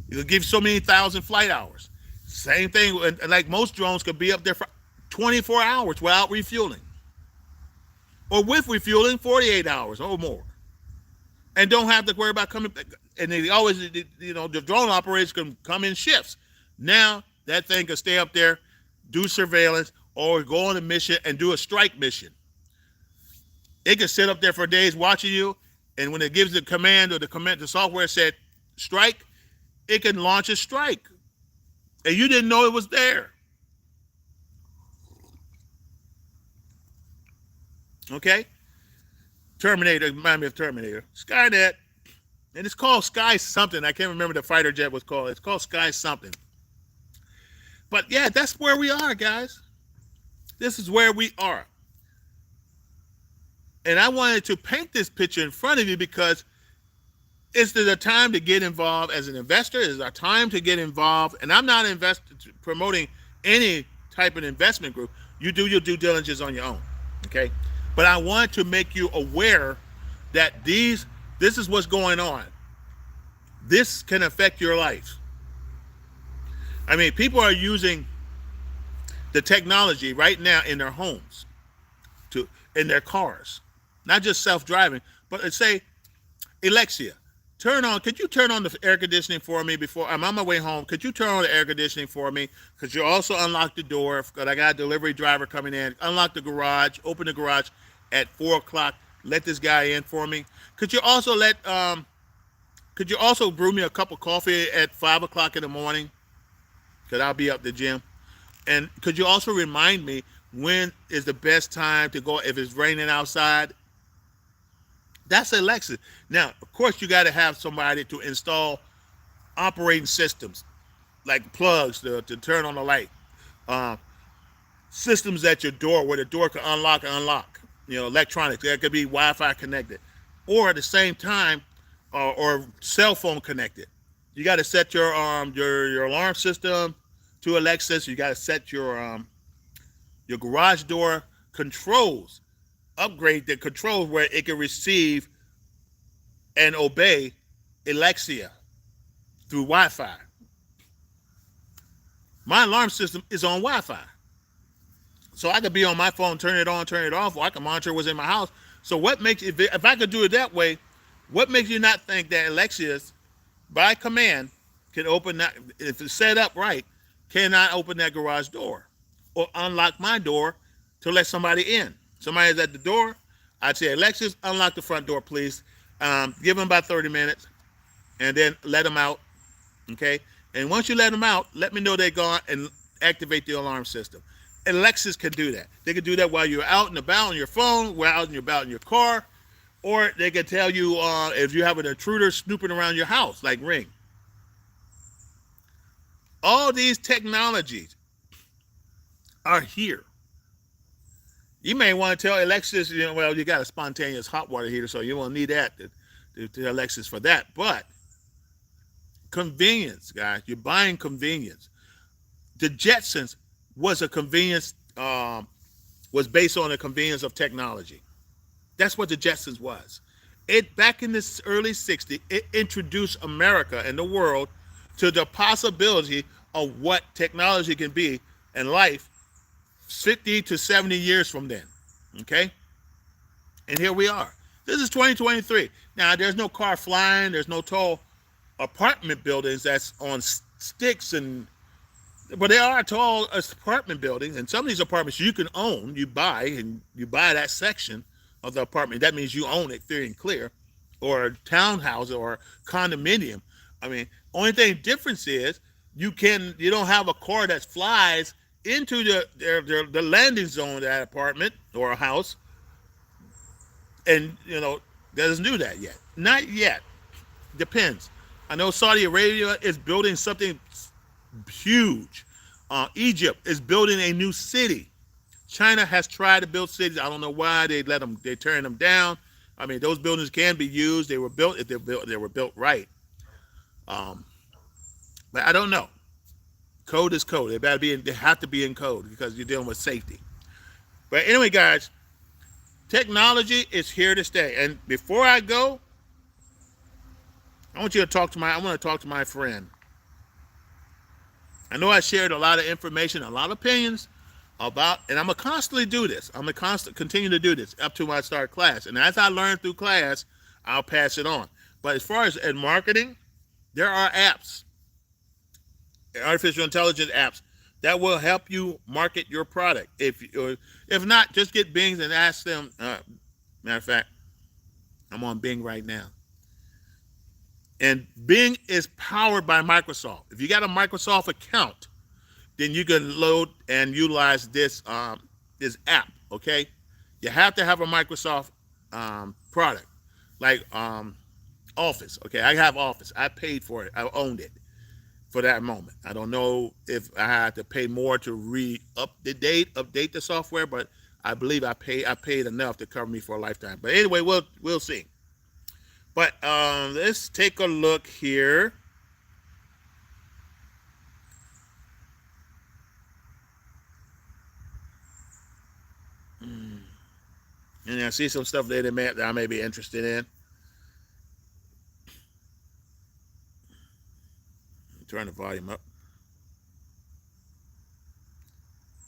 A: it'll give so many thousand flight hours. Same thing, like most drones could be up there for 24 hours without refueling, or with refueling 48 hours or more, and don't have to worry about coming back. And they always, the drone operators can come in shifts. Now that thing can stay up there, do surveillance, or go on a mission and do a strike mission. It can sit up there for days watching you, and when it gives the command or the software said strike, it can launch a strike, and you didn't know it was there. Okay, Terminator, remind me of Terminator, Skynet, and it's called Sky something. I can't remember the fighter jet was called. It's called Sky something. But yeah, that's where we are, guys. This is where we are. And I wanted to paint this picture in front of you because it's the time to get involved as an investor. It's our time to get involved. And I'm not promoting any type of investment group. You do your due diligence on your own, okay? But I want to make you aware that this is what's going on. This can affect your life. I mean, people are using the technology right now in their homes, in their cars, not just self-driving, but let's say, Alexia, could you turn on the air conditioning for me before I'm on my way home? Could you turn on the air conditioning for me? Could you also unlock the door? Because I got a delivery driver coming in. Unlock the garage, open the garage at 4 o'clock. Let this guy in for me. Could you also brew me a cup of coffee at 5 o'clock in the morning? Because I'll be up the gym. And could you also remind me when is the best time to go if it's raining outside? That's Alexa. Now, of course, you got to have somebody to install operating systems, like plugs to turn on the light. Systems at your door where the door can unlock and unlock. Electronics. That could be Wi-Fi connected. Or at the same time, or cell phone connected. You got to set your alarm system to Alexa. You got to set your garage door controls. Upgrade the controls where it can receive and obey Alexia through Wi-Fi. My alarm system is on Wi-Fi. So I could be on my phone, turn it on, turn it off, or I can monitor what's in my house. So what makes, if I could do it that way, what makes you not think that Alexia's, by command, can open that, if it's set up right, cannot open that garage door or unlock my door to let somebody in? Somebody's at the door, I'd say, Alexis, unlock the front door, please. Give them about 30 minutes and then let them out, okay? And once you let them out, let me know they're gone and activate the alarm system. And Alexis can do that. They can do that while you're out and about on your phone, while out and about in your car, or they can tell you if you have an intruder snooping around your house, like Ring. All these technologies are here. You may want to tell Alexis, well, you got a spontaneous hot water heater, so you won't need that to Alexis for that. But convenience, guys, you're buying convenience. The Jetsons was a convenience, was based on the convenience of technology. That's what the Jetsons was. Back in the early 60s, it introduced America and the world to the possibility of what technology can be in life 50 to 70 years from then, okay? And here we are. This is 2023. Now, there's no car flying. There's no tall apartment buildings that's on sticks, but there are tall apartment buildings, and some of these apartments you can own. You buy that section of the apartment. That means you own it, free and clear, or a townhouse or condominium. I mean, only thing difference is you don't have a car that flies into the landing zone of that apartment or a house, and doesn't do that yet. Not yet. Depends. I know Saudi Arabia is building something huge. Egypt is building a new city. China has tried to build cities. I don't know why they turn them down. I mean, those buildings can be used. They were built if they were built right. Um, but I don't know. Code is code. They have to be in code because you're dealing with safety. But anyway, guys, technology is here to stay. And before I go, I want to talk to my friend. I know I shared a lot of information, a lot of opinions about, and I'm gonna constantly do this. I'm gonna continue to do this up to when I start class. And as I learn through class, I'll pass it on. But as far as in marketing, there are apps, artificial intelligence apps that will help you market your product. If not, just get Bings and ask them. Matter of fact, I'm on Bing right now. And Bing is powered by Microsoft. If you got a Microsoft account, then you can load and utilize this app. Okay, you have to have a Microsoft product, like Office. Okay, I have Office. I paid for it. I owned it for that moment. I don't know if I had to pay more to update the software, but I believe I paid enough to cover me for a lifetime. But anyway, we'll see. But let's take a look here. And I see some stuff there that I may be interested in. Turn the volume up.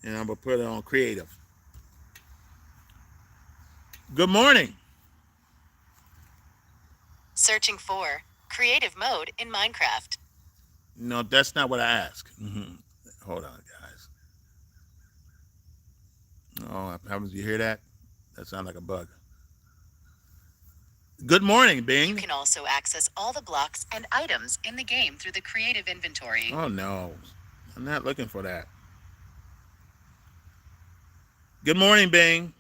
A: And I'm going to put it on creative. Good morning.
C: Searching for creative mode in Minecraft.
A: No, that's not what I asked. Hold on, guys. Oh, happens you hear that? That sounds like a bug. Good morning, Bing.
C: You can also access all the blocks and items in the game through the creative inventory.
A: Oh, no. I'm not looking for that. Good morning, Bing.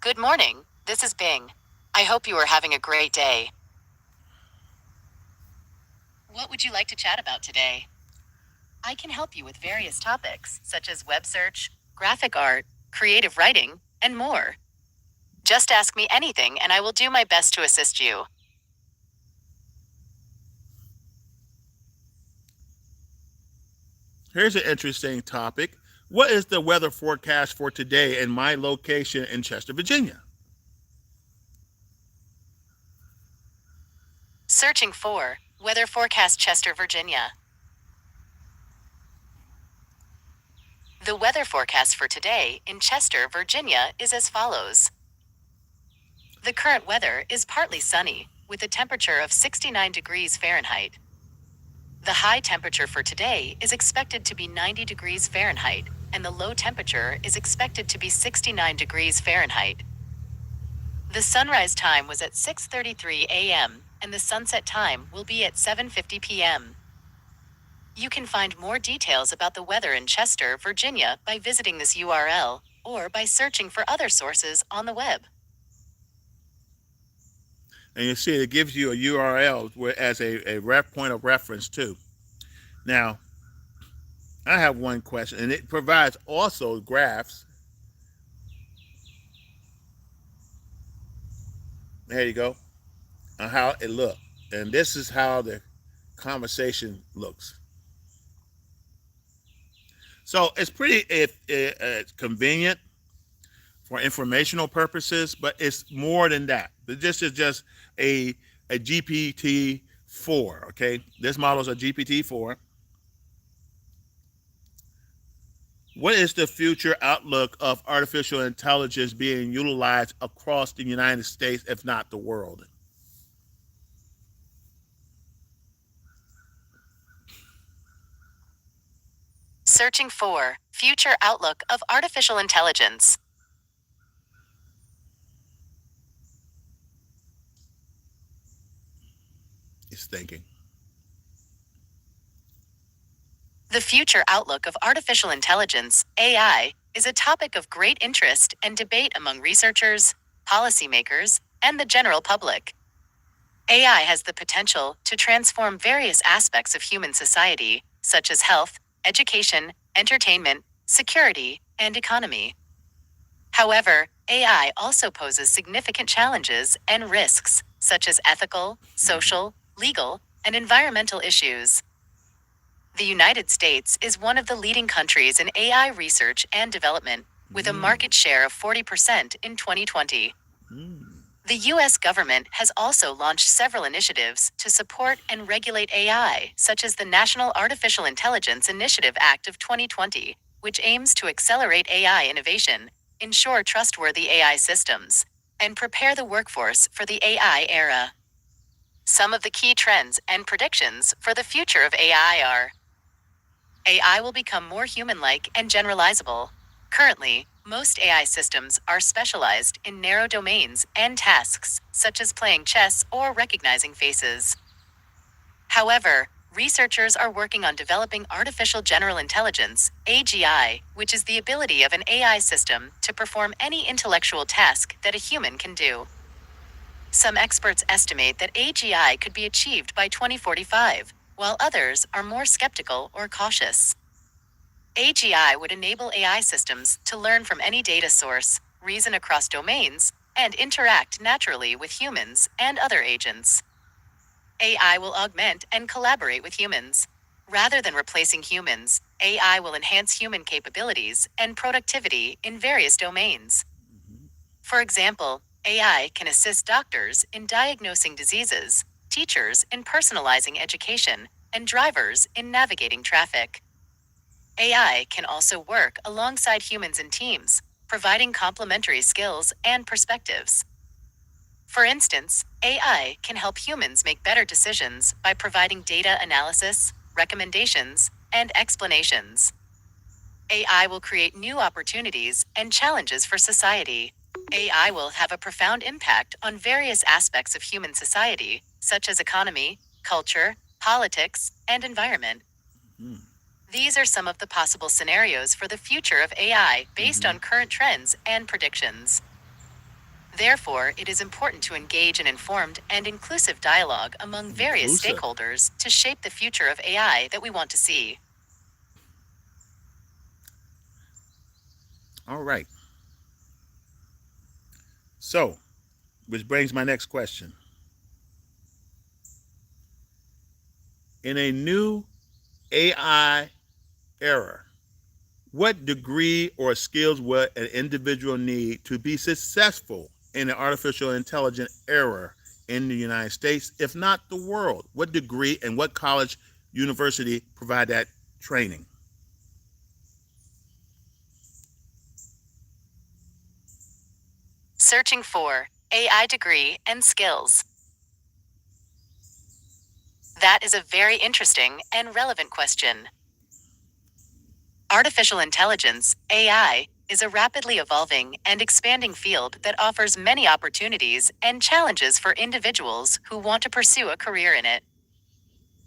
C: Good morning, this is Bing. I hope you are having a great day. What would you like to chat about today? I can help you with various topics, such as web search, graphic art, creative writing, and more. Just ask me anything and I will do my best to assist you.
A: Here's an interesting topic. What is the weather forecast for today in my location in Chester, Virginia?
C: Searching for weather forecast Chester, Virginia. The weather forecast for today in Chester, Virginia is as follows. The current weather is partly sunny, with a temperature of 69 degrees Fahrenheit. The high temperature for today is expected to be 90 degrees Fahrenheit, and the low temperature is expected to be 69 degrees Fahrenheit. The sunrise time was at 6:33 a.m., and the sunset time will be at 7:50 p.m. You can find more details about the weather in Chester, Virginia by visiting this URL, or by searching for other sources on the web.
A: And you see it gives you a URL as a point of reference too. Now, I have one question, and it provides also graphs. There you go, on how it looked. And this is how the conversation looks. So it's pretty it's convenient for informational purposes, but it's more than that. This is just a GPT-4, okay? This model is a GPT-4. What is the future outlook of artificial intelligence being utilized across the United States, if not the world?
C: Searching for future outlook of artificial intelligence.
A: is thinking.
C: The future outlook of artificial intelligence, AI, is a topic of great interest and debate among researchers, policymakers, and the general public. AI has the potential to transform various aspects of human society, such as health, education, entertainment, security, and economy. However, AI also poses significant challenges and risks, such as ethical, social, legal, and environmental issues. The United States is one of the leading countries in AI research and development, with a market share of 40% in 2020. The U.S. government has also launched several initiatives to support and regulate AI, such as the National Artificial Intelligence Initiative Act of 2020, which aims to accelerate AI innovation, ensure trustworthy AI systems, and prepare the workforce for the AI era. Some of the key trends and predictions for the future of AI are: AI will become more human-like and generalizable. Currently, most AI systems are specialized in narrow domains and tasks, such as playing chess or recognizing faces. However, researchers are working on developing artificial general intelligence, AGI, which is the ability of an AI system to perform any intellectual task that a human can do. Some experts estimate that AGI could be achieved by 2045, while others are more skeptical or cautious. AGI would enable AI systems to learn from any data source, reason across domains, and interact naturally with humans and other agents. AI will augment and collaborate with humans. Rather than replacing humans, AI will enhance human capabilities and productivity in various domains. For example, AI can assist doctors in diagnosing diseases, teachers in personalizing education, and drivers in navigating traffic. AI can also work alongside humans in teams, providing complementary skills and perspectives. For instance, AI can help humans make better decisions by providing data analysis, recommendations, and explanations. AI will create new opportunities and challenges for society. AI will have a profound impact on various aspects of human society, such as economy, culture, politics, and environment. These are some of the possible scenarios for the future of AI based on current trends and predictions. Therefore, it is important to engage in informed and inclusive dialogue among various stakeholders to shape the future of AI that we want to see.
A: All right. So, which brings my next question. In a new AI era, what degree or skills would an individual need to be successful in the artificial intelligence era in the United States, if not the world? What degree and what college, university provide that training?
C: Searching for AI degree and skills. That is a very interesting and relevant question. Artificial intelligence, AI, is a rapidly evolving and expanding field that offers many opportunities and challenges for individuals who want to pursue a career in it.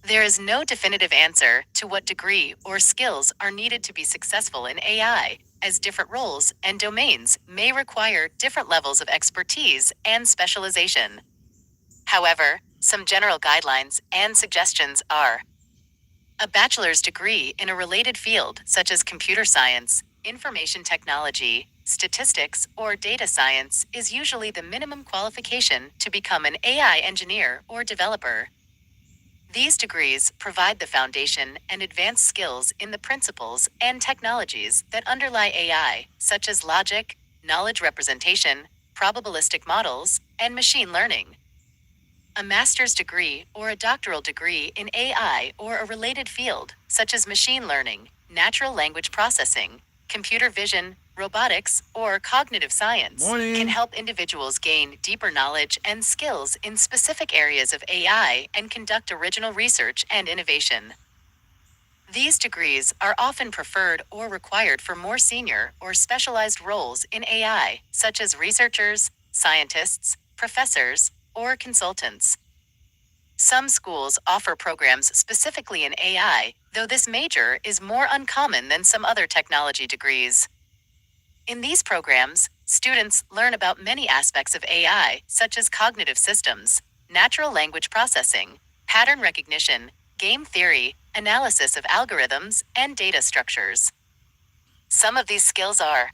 C: There is no definitive answer to what degree or skills are needed to be successful in AI, as different roles and domains may require different levels of expertise and specialization. However, some general guidelines and suggestions are: a bachelor's degree in a related field such as computer science, information technology, statistics, or data science is usually the minimum qualification to become an AI engineer or developer. These degrees provide the foundation and advanced skills in the principles and technologies that underlie AI, such as logic, knowledge representation, probabilistic models, and machine learning. A master's degree or a doctoral degree in AI or a related field, such as machine learning, natural language processing, computer vision, robotics, or cognitive science, can help individuals gain deeper knowledge and skills in specific areas of AI and conduct original research and innovation. These degrees are often preferred or required for more senior or specialized roles in AI, such as researchers, scientists, professors, or consultants. Some schools offer programs specifically in AI, though this major is more uncommon than some other technology degrees. In these programs, students learn about many aspects of AI, such as cognitive systems, natural language processing, pattern recognition, game theory, analysis of algorithms, and data structures. Some of these skills are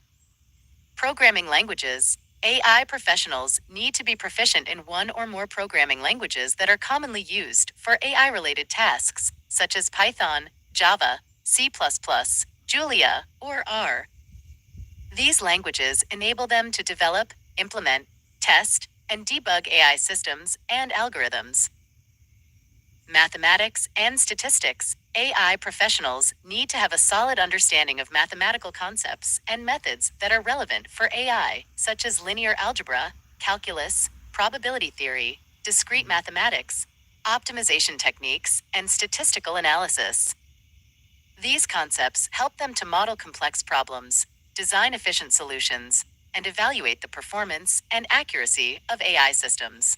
C: programming languages. AI professionals need to be proficient in one or more programming languages that are commonly used for AI related tasks, such as Python, Java, C, Julia, or R. These languages enable them to develop, implement, test, and debug AI systems and algorithms. Mathematics and statistics. AI professionals need to have a solid understanding of mathematical concepts and methods that are relevant for AI, such as linear algebra, calculus, probability theory, discrete mathematics, optimization techniques, and statistical analysis. These concepts help them to model complex problems, design efficient solutions, and evaluate the performance and accuracy of AI systems.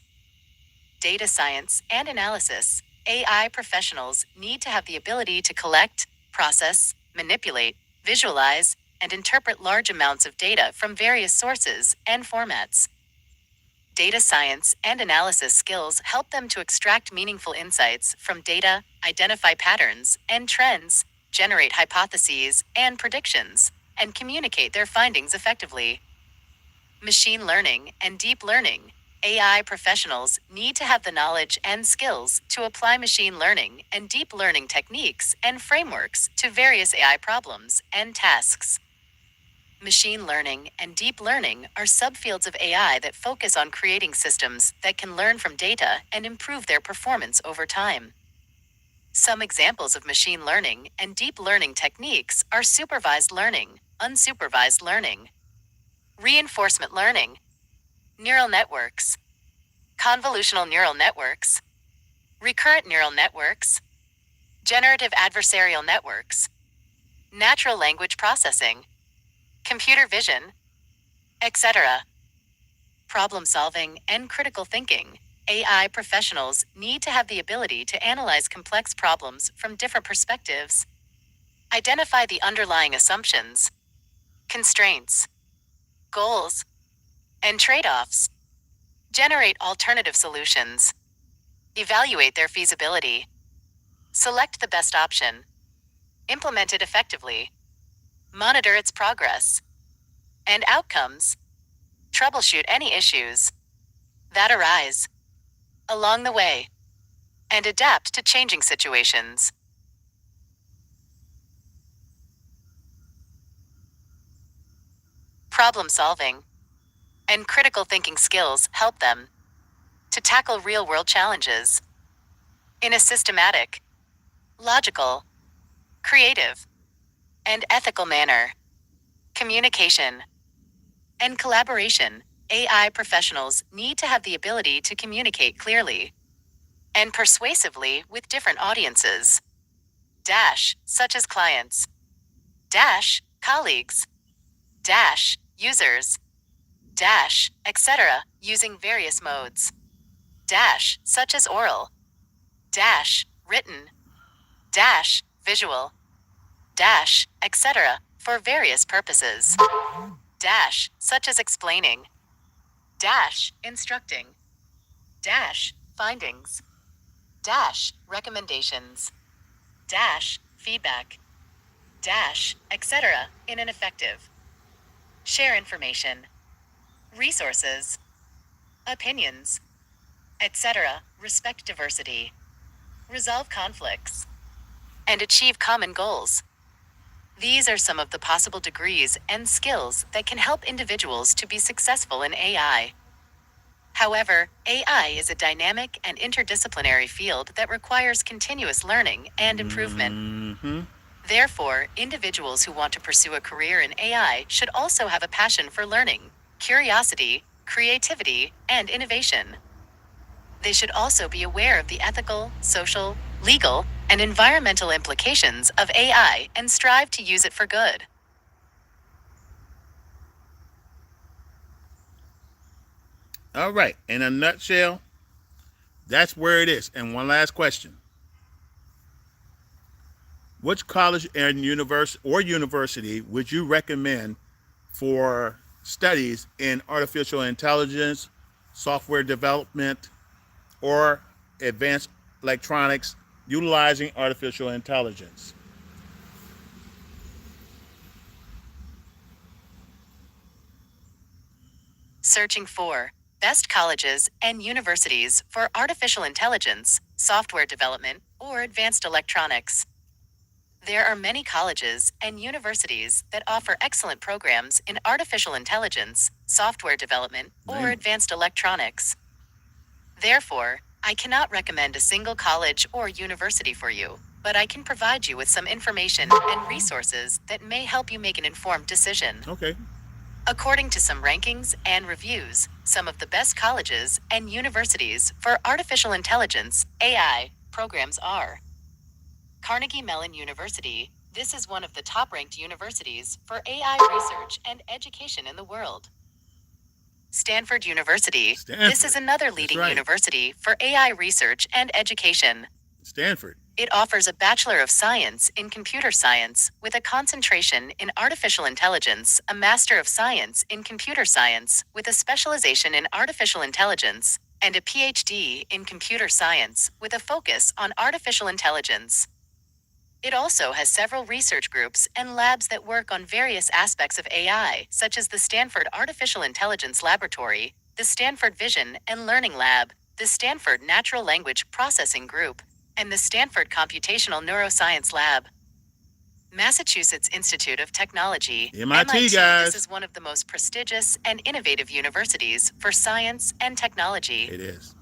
C: Data science and analysis. AI professionals need to have the ability to collect, process, manipulate, visualize, and interpret large amounts of data from various sources and formats. Data science and analysis skills help them to extract meaningful insights from data, identify patterns and trends, generate hypotheses and predictions, and communicate their findings effectively. Machine learning and deep learning. AI professionals need to have the knowledge and skills to apply machine learning and deep learning techniques and frameworks to various AI problems and tasks. Machine learning and deep learning are subfields of AI that focus on creating systems that can learn from data and improve their performance over time. Some examples of machine learning and deep learning techniques are supervised learning, unsupervised learning, reinforcement learning, neural networks, convolutional neural networks, recurrent neural networks, generative adversarial networks, natural language processing, computer vision, etc. Problem solving and critical thinking. AI professionals need to have the ability to analyze complex problems from different perspectives, identify the underlying assumptions, constraints, goals, and trade offs, generate alternative solutions, evaluate their feasibility, select the best option, implement it effectively, monitor its progress and outcomes, troubleshoot any issues that arise along the way, and adapt to changing situations. Problem solving and critical thinking skills help them to tackle real world challenges in a systematic, logical, creative, and ethical manner. Communication and collaboration. AI professionals need to have the ability to communicate clearly and persuasively with different audiences. Such as clients, colleagues, users, etc., using various modes. Such as oral, written, visual, etc., for various purposes. Such as explaining, instructing, findings, recommendations, feedback, etc., in an effective. Share information, resources, opinions, etc., respect diversity, resolve conflicts, and achieve common goals. These are some of the possible degrees and skills that can help individuals to be successful in AI. However, AI is a dynamic and interdisciplinary field that requires continuous learning and improvement.
A: Mm-hmm.
C: Therefore, individuals who want to pursue a career in AI should also have a passion for learning, curiosity, creativity, and innovation. They should also be aware of the ethical, social, legal, and environmental implications of AI and strive to use it for good.
A: All right. In a nutshell, That's where it is. And one last question. Which college and university would you recommend for studies in artificial intelligence, software development, or advanced electronics utilizing artificial intelligence?
C: Searching for best colleges and universities for artificial intelligence, software development, or advanced electronics. There are many colleges and universities that offer excellent programs in artificial intelligence, software development, or advanced electronics. Therefore, I cannot recommend a single college or university for you, but I can provide you with some information and resources that may help you make an informed decision.
A: Okay.
C: According to some rankings and reviews, some of the best colleges and universities for artificial intelligence, AI, programs are Carnegie Mellon University. This is one of the top-ranked universities for AI research and education in the world. Stanford University.
A: Stanford.
C: This is another leading
A: right.
C: university for AI research and education.
A: Stanford.
C: It offers a Bachelor of Science in Computer Science with a concentration in Artificial Intelligence, a Master of Science in Computer Science with a specialization in Artificial Intelligence, and a PhD in Computer Science with a focus on Artificial Intelligence. It also has several research groups and labs that work on various aspects of AI, such as the Stanford Artificial Intelligence Laboratory, the Stanford Vision and Learning Lab, the Stanford Natural Language Processing Group, and the Stanford Computational Neuroscience Lab. Massachusetts Institute of Technology,
A: MIT, guys.
C: This is one of the most prestigious and innovative universities for science and technology.
A: It is.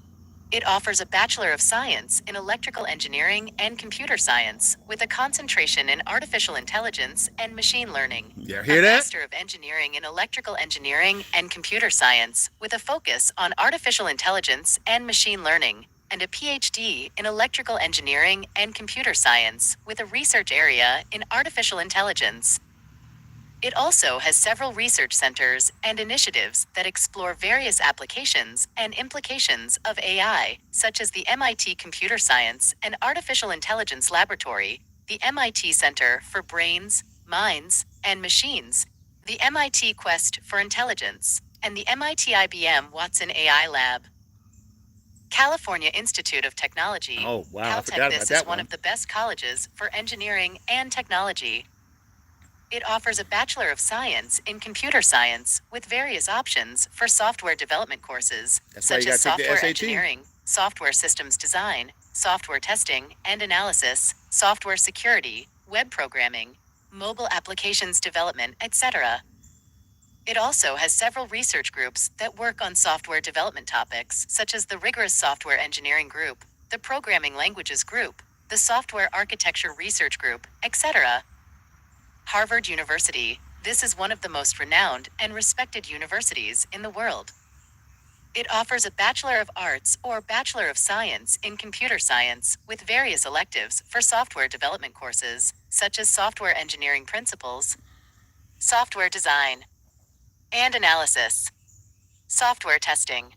C: It offers a Bachelor of Science in Electrical Engineering and Computer Science with a concentration in Artificial Intelligence and Machine Learning.
A: You hear
C: a
A: that?
C: Master of Engineering in Electrical Engineering and Computer Science with a focus on Artificial Intelligence and Machine Learning, and a PhD in Electrical Engineering and Computer Science with a research area in Artificial Intelligence. It also has several research centers and initiatives that explore various applications and implications of AI, such as the MIT Computer Science and Artificial Intelligence Laboratory, the MIT Center for Brains, Minds, and Machines, the MIT Quest for Intelligence, and the MIT IBM Watson AI Lab. California Institute of Technology.
A: Oh, wow, I
C: Caltech.
A: forgot about
C: This
A: that
C: is one
A: one.
C: of the best colleges for engineering and technology. It offers a Bachelor of Science in Computer Science with various options for software development courses,
A: That's why
C: such
A: you
C: as
A: gotta take the
C: software
A: SAT.
C: engineering, software systems design, software testing and analysis, software security, web programming, mobile applications development, etc. It also has several research groups that work on software development topics, such as the Rigorous Software Engineering Group, the Programming Languages Group, the Software Architecture Research Group, etc. Harvard University. This is one of the most renowned and respected universities in the world. It offers a Bachelor of Arts or Bachelor of Science in Computer Science with various electives for software development courses, such as Software Engineering Principles, Software Design and Analysis, Software Testing,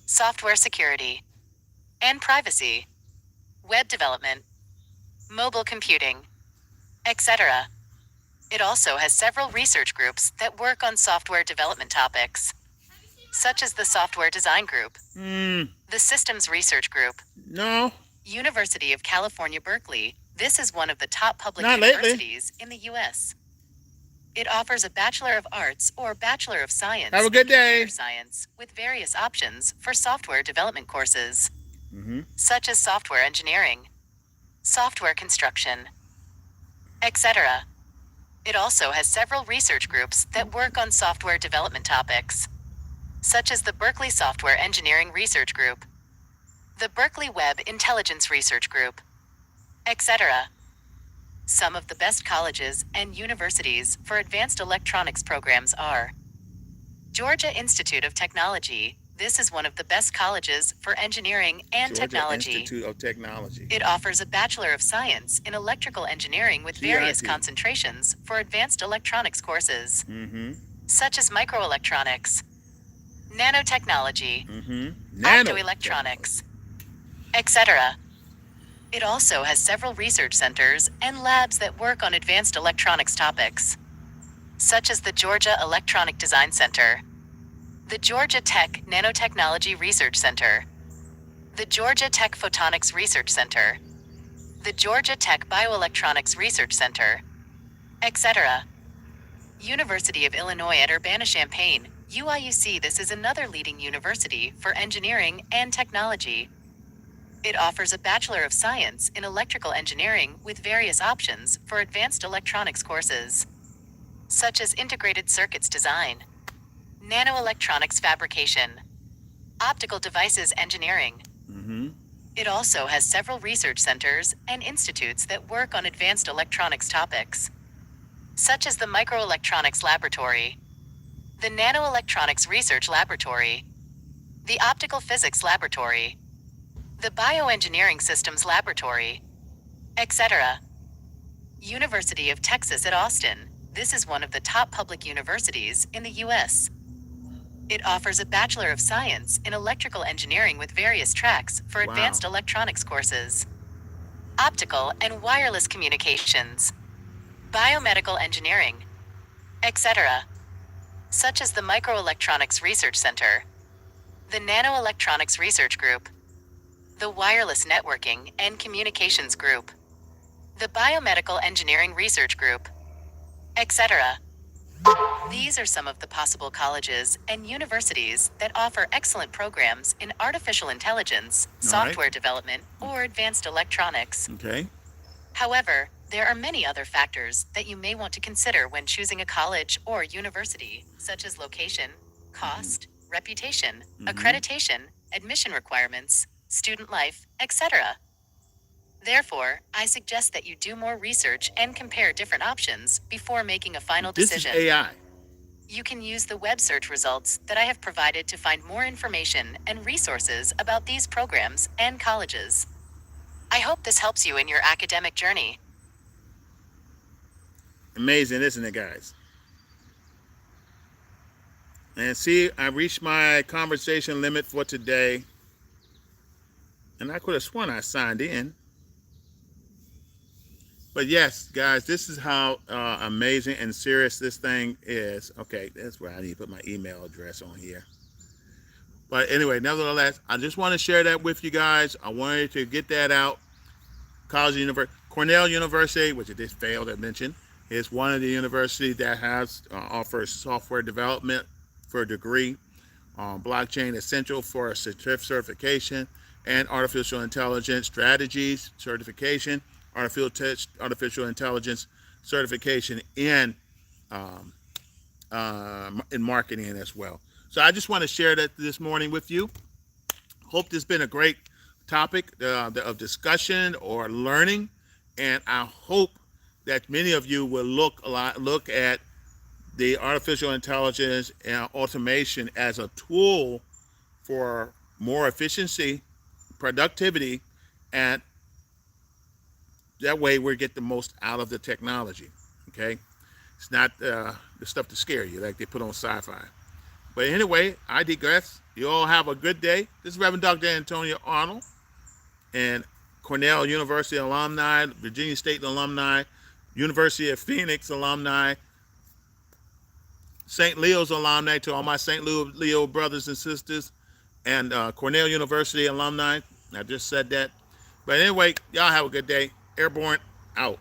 C: Software Security and Privacy, Web Development, Mobile Computing, etc. It also has several research groups that work on software development topics, such as the Software Design Group, the Systems Research Group,
A: No.
C: University of California, Berkeley. This is one of the top public
A: Not lately.
C: universities in the U.S. It offers a Bachelor of Arts or Bachelor of Science
A: Have a good
C: in
A: day.
C: Computer Science with various options for software development courses,
A: Mm-hmm.
C: such as software engineering, software construction, etc. It also has several research groups that work on software development topics, such as the Berkeley Software Engineering Research Group, the Berkeley Web Intelligence Research Group, etc. Some of the best colleges and universities for advanced electronics programs are Georgia Institute of Technology. This is one of the best colleges for engineering and
A: Georgia
C: technology.
A: Institute of Technology.
C: It offers a Bachelor of Science in Electrical Engineering with various
A: GIT.
C: concentrations for advanced electronics courses,
A: Mm-hmm.
C: such as microelectronics, nanotechnology,
A: Mm-hmm.
C: optoelectronics, etc. It also has several research centers and labs that work on advanced electronics topics, such as the Georgia Electronic Design Center, the Georgia Tech Nanotechnology Research Center, the Georgia Tech Photonics Research Center, the Georgia Tech Bioelectronics Research Center, etc. University of Illinois at Urbana-Champaign, UIUC. This is another leading university for engineering and technology. It offers a Bachelor of Science in Electrical Engineering with various options for advanced electronics courses, such as integrated circuits design, nanoelectronics fabrication, optical devices engineering.
A: Mm-hmm.
C: It also has several research centers and institutes that work on advanced electronics topics, such as the Microelectronics Laboratory, the Nanoelectronics Research Laboratory, the Optical Physics Laboratory, the Bioengineering Systems Laboratory, etc. University of Texas at Austin. This is one of the top public universities in the U.S. It offers a Bachelor of Science in Electrical Engineering with various tracks for
A: Wow.
C: advanced electronics courses, optical and wireless communications, biomedical engineering, etc., such as the Microelectronics Research Center, the Nanoelectronics Research Group, the Wireless Networking and Communications Group, the Biomedical Engineering Research Group, etc. These are some of the possible colleges and universities that offer excellent programs in artificial intelligence,
A: All right.
C: software development, or advanced electronics.
A: Okay.
C: However, there are many other factors that you may want to consider when choosing a college or university, such as location, cost, reputation, accreditation, admission requirements, student life, etc. Therefore, I suggest that you do more research and compare different options before making a final
A: This
C: decision.
A: is AI.
C: You can use the web search results that I have provided to find more information and resources about these programs and colleges. I hope this helps you in your academic journey.
A: Amazing, isn't it, guys? And see, I reached my conversation limit for today. And I could have sworn I signed in. But yes, guys, this is how amazing and serious this thing is. Okay, that's where I need to put my email address on here. But anyway, nevertheless, I just want to share that with you guys. I wanted to get that out. Cornell University, which I just failed to mention, is one of the universities that has offers software development for a degree, blockchain essential for a certification, and artificial intelligence strategies certification, artificial intelligence certification in marketing as well. So I just want to share that this morning with you. Hope this has been a great topic of discussion or learning, and I hope that many of you will look at the artificial intelligence and automation as a tool for more efficiency, productivity, and that way we get the most out of the technology. Okay, it's not the stuff to scare you like they put on sci-fi. But anyway, I digress. You all have a good day. This is Reverend Dr. Antonio Arnold, and Cornell University alumni, Virginia State alumni, University of Phoenix alumni, St. Leo's alumni, to all my St. Leo brothers and sisters, and Cornell University alumni. I just said that. But anyway, y'all have a good day. Airborne out.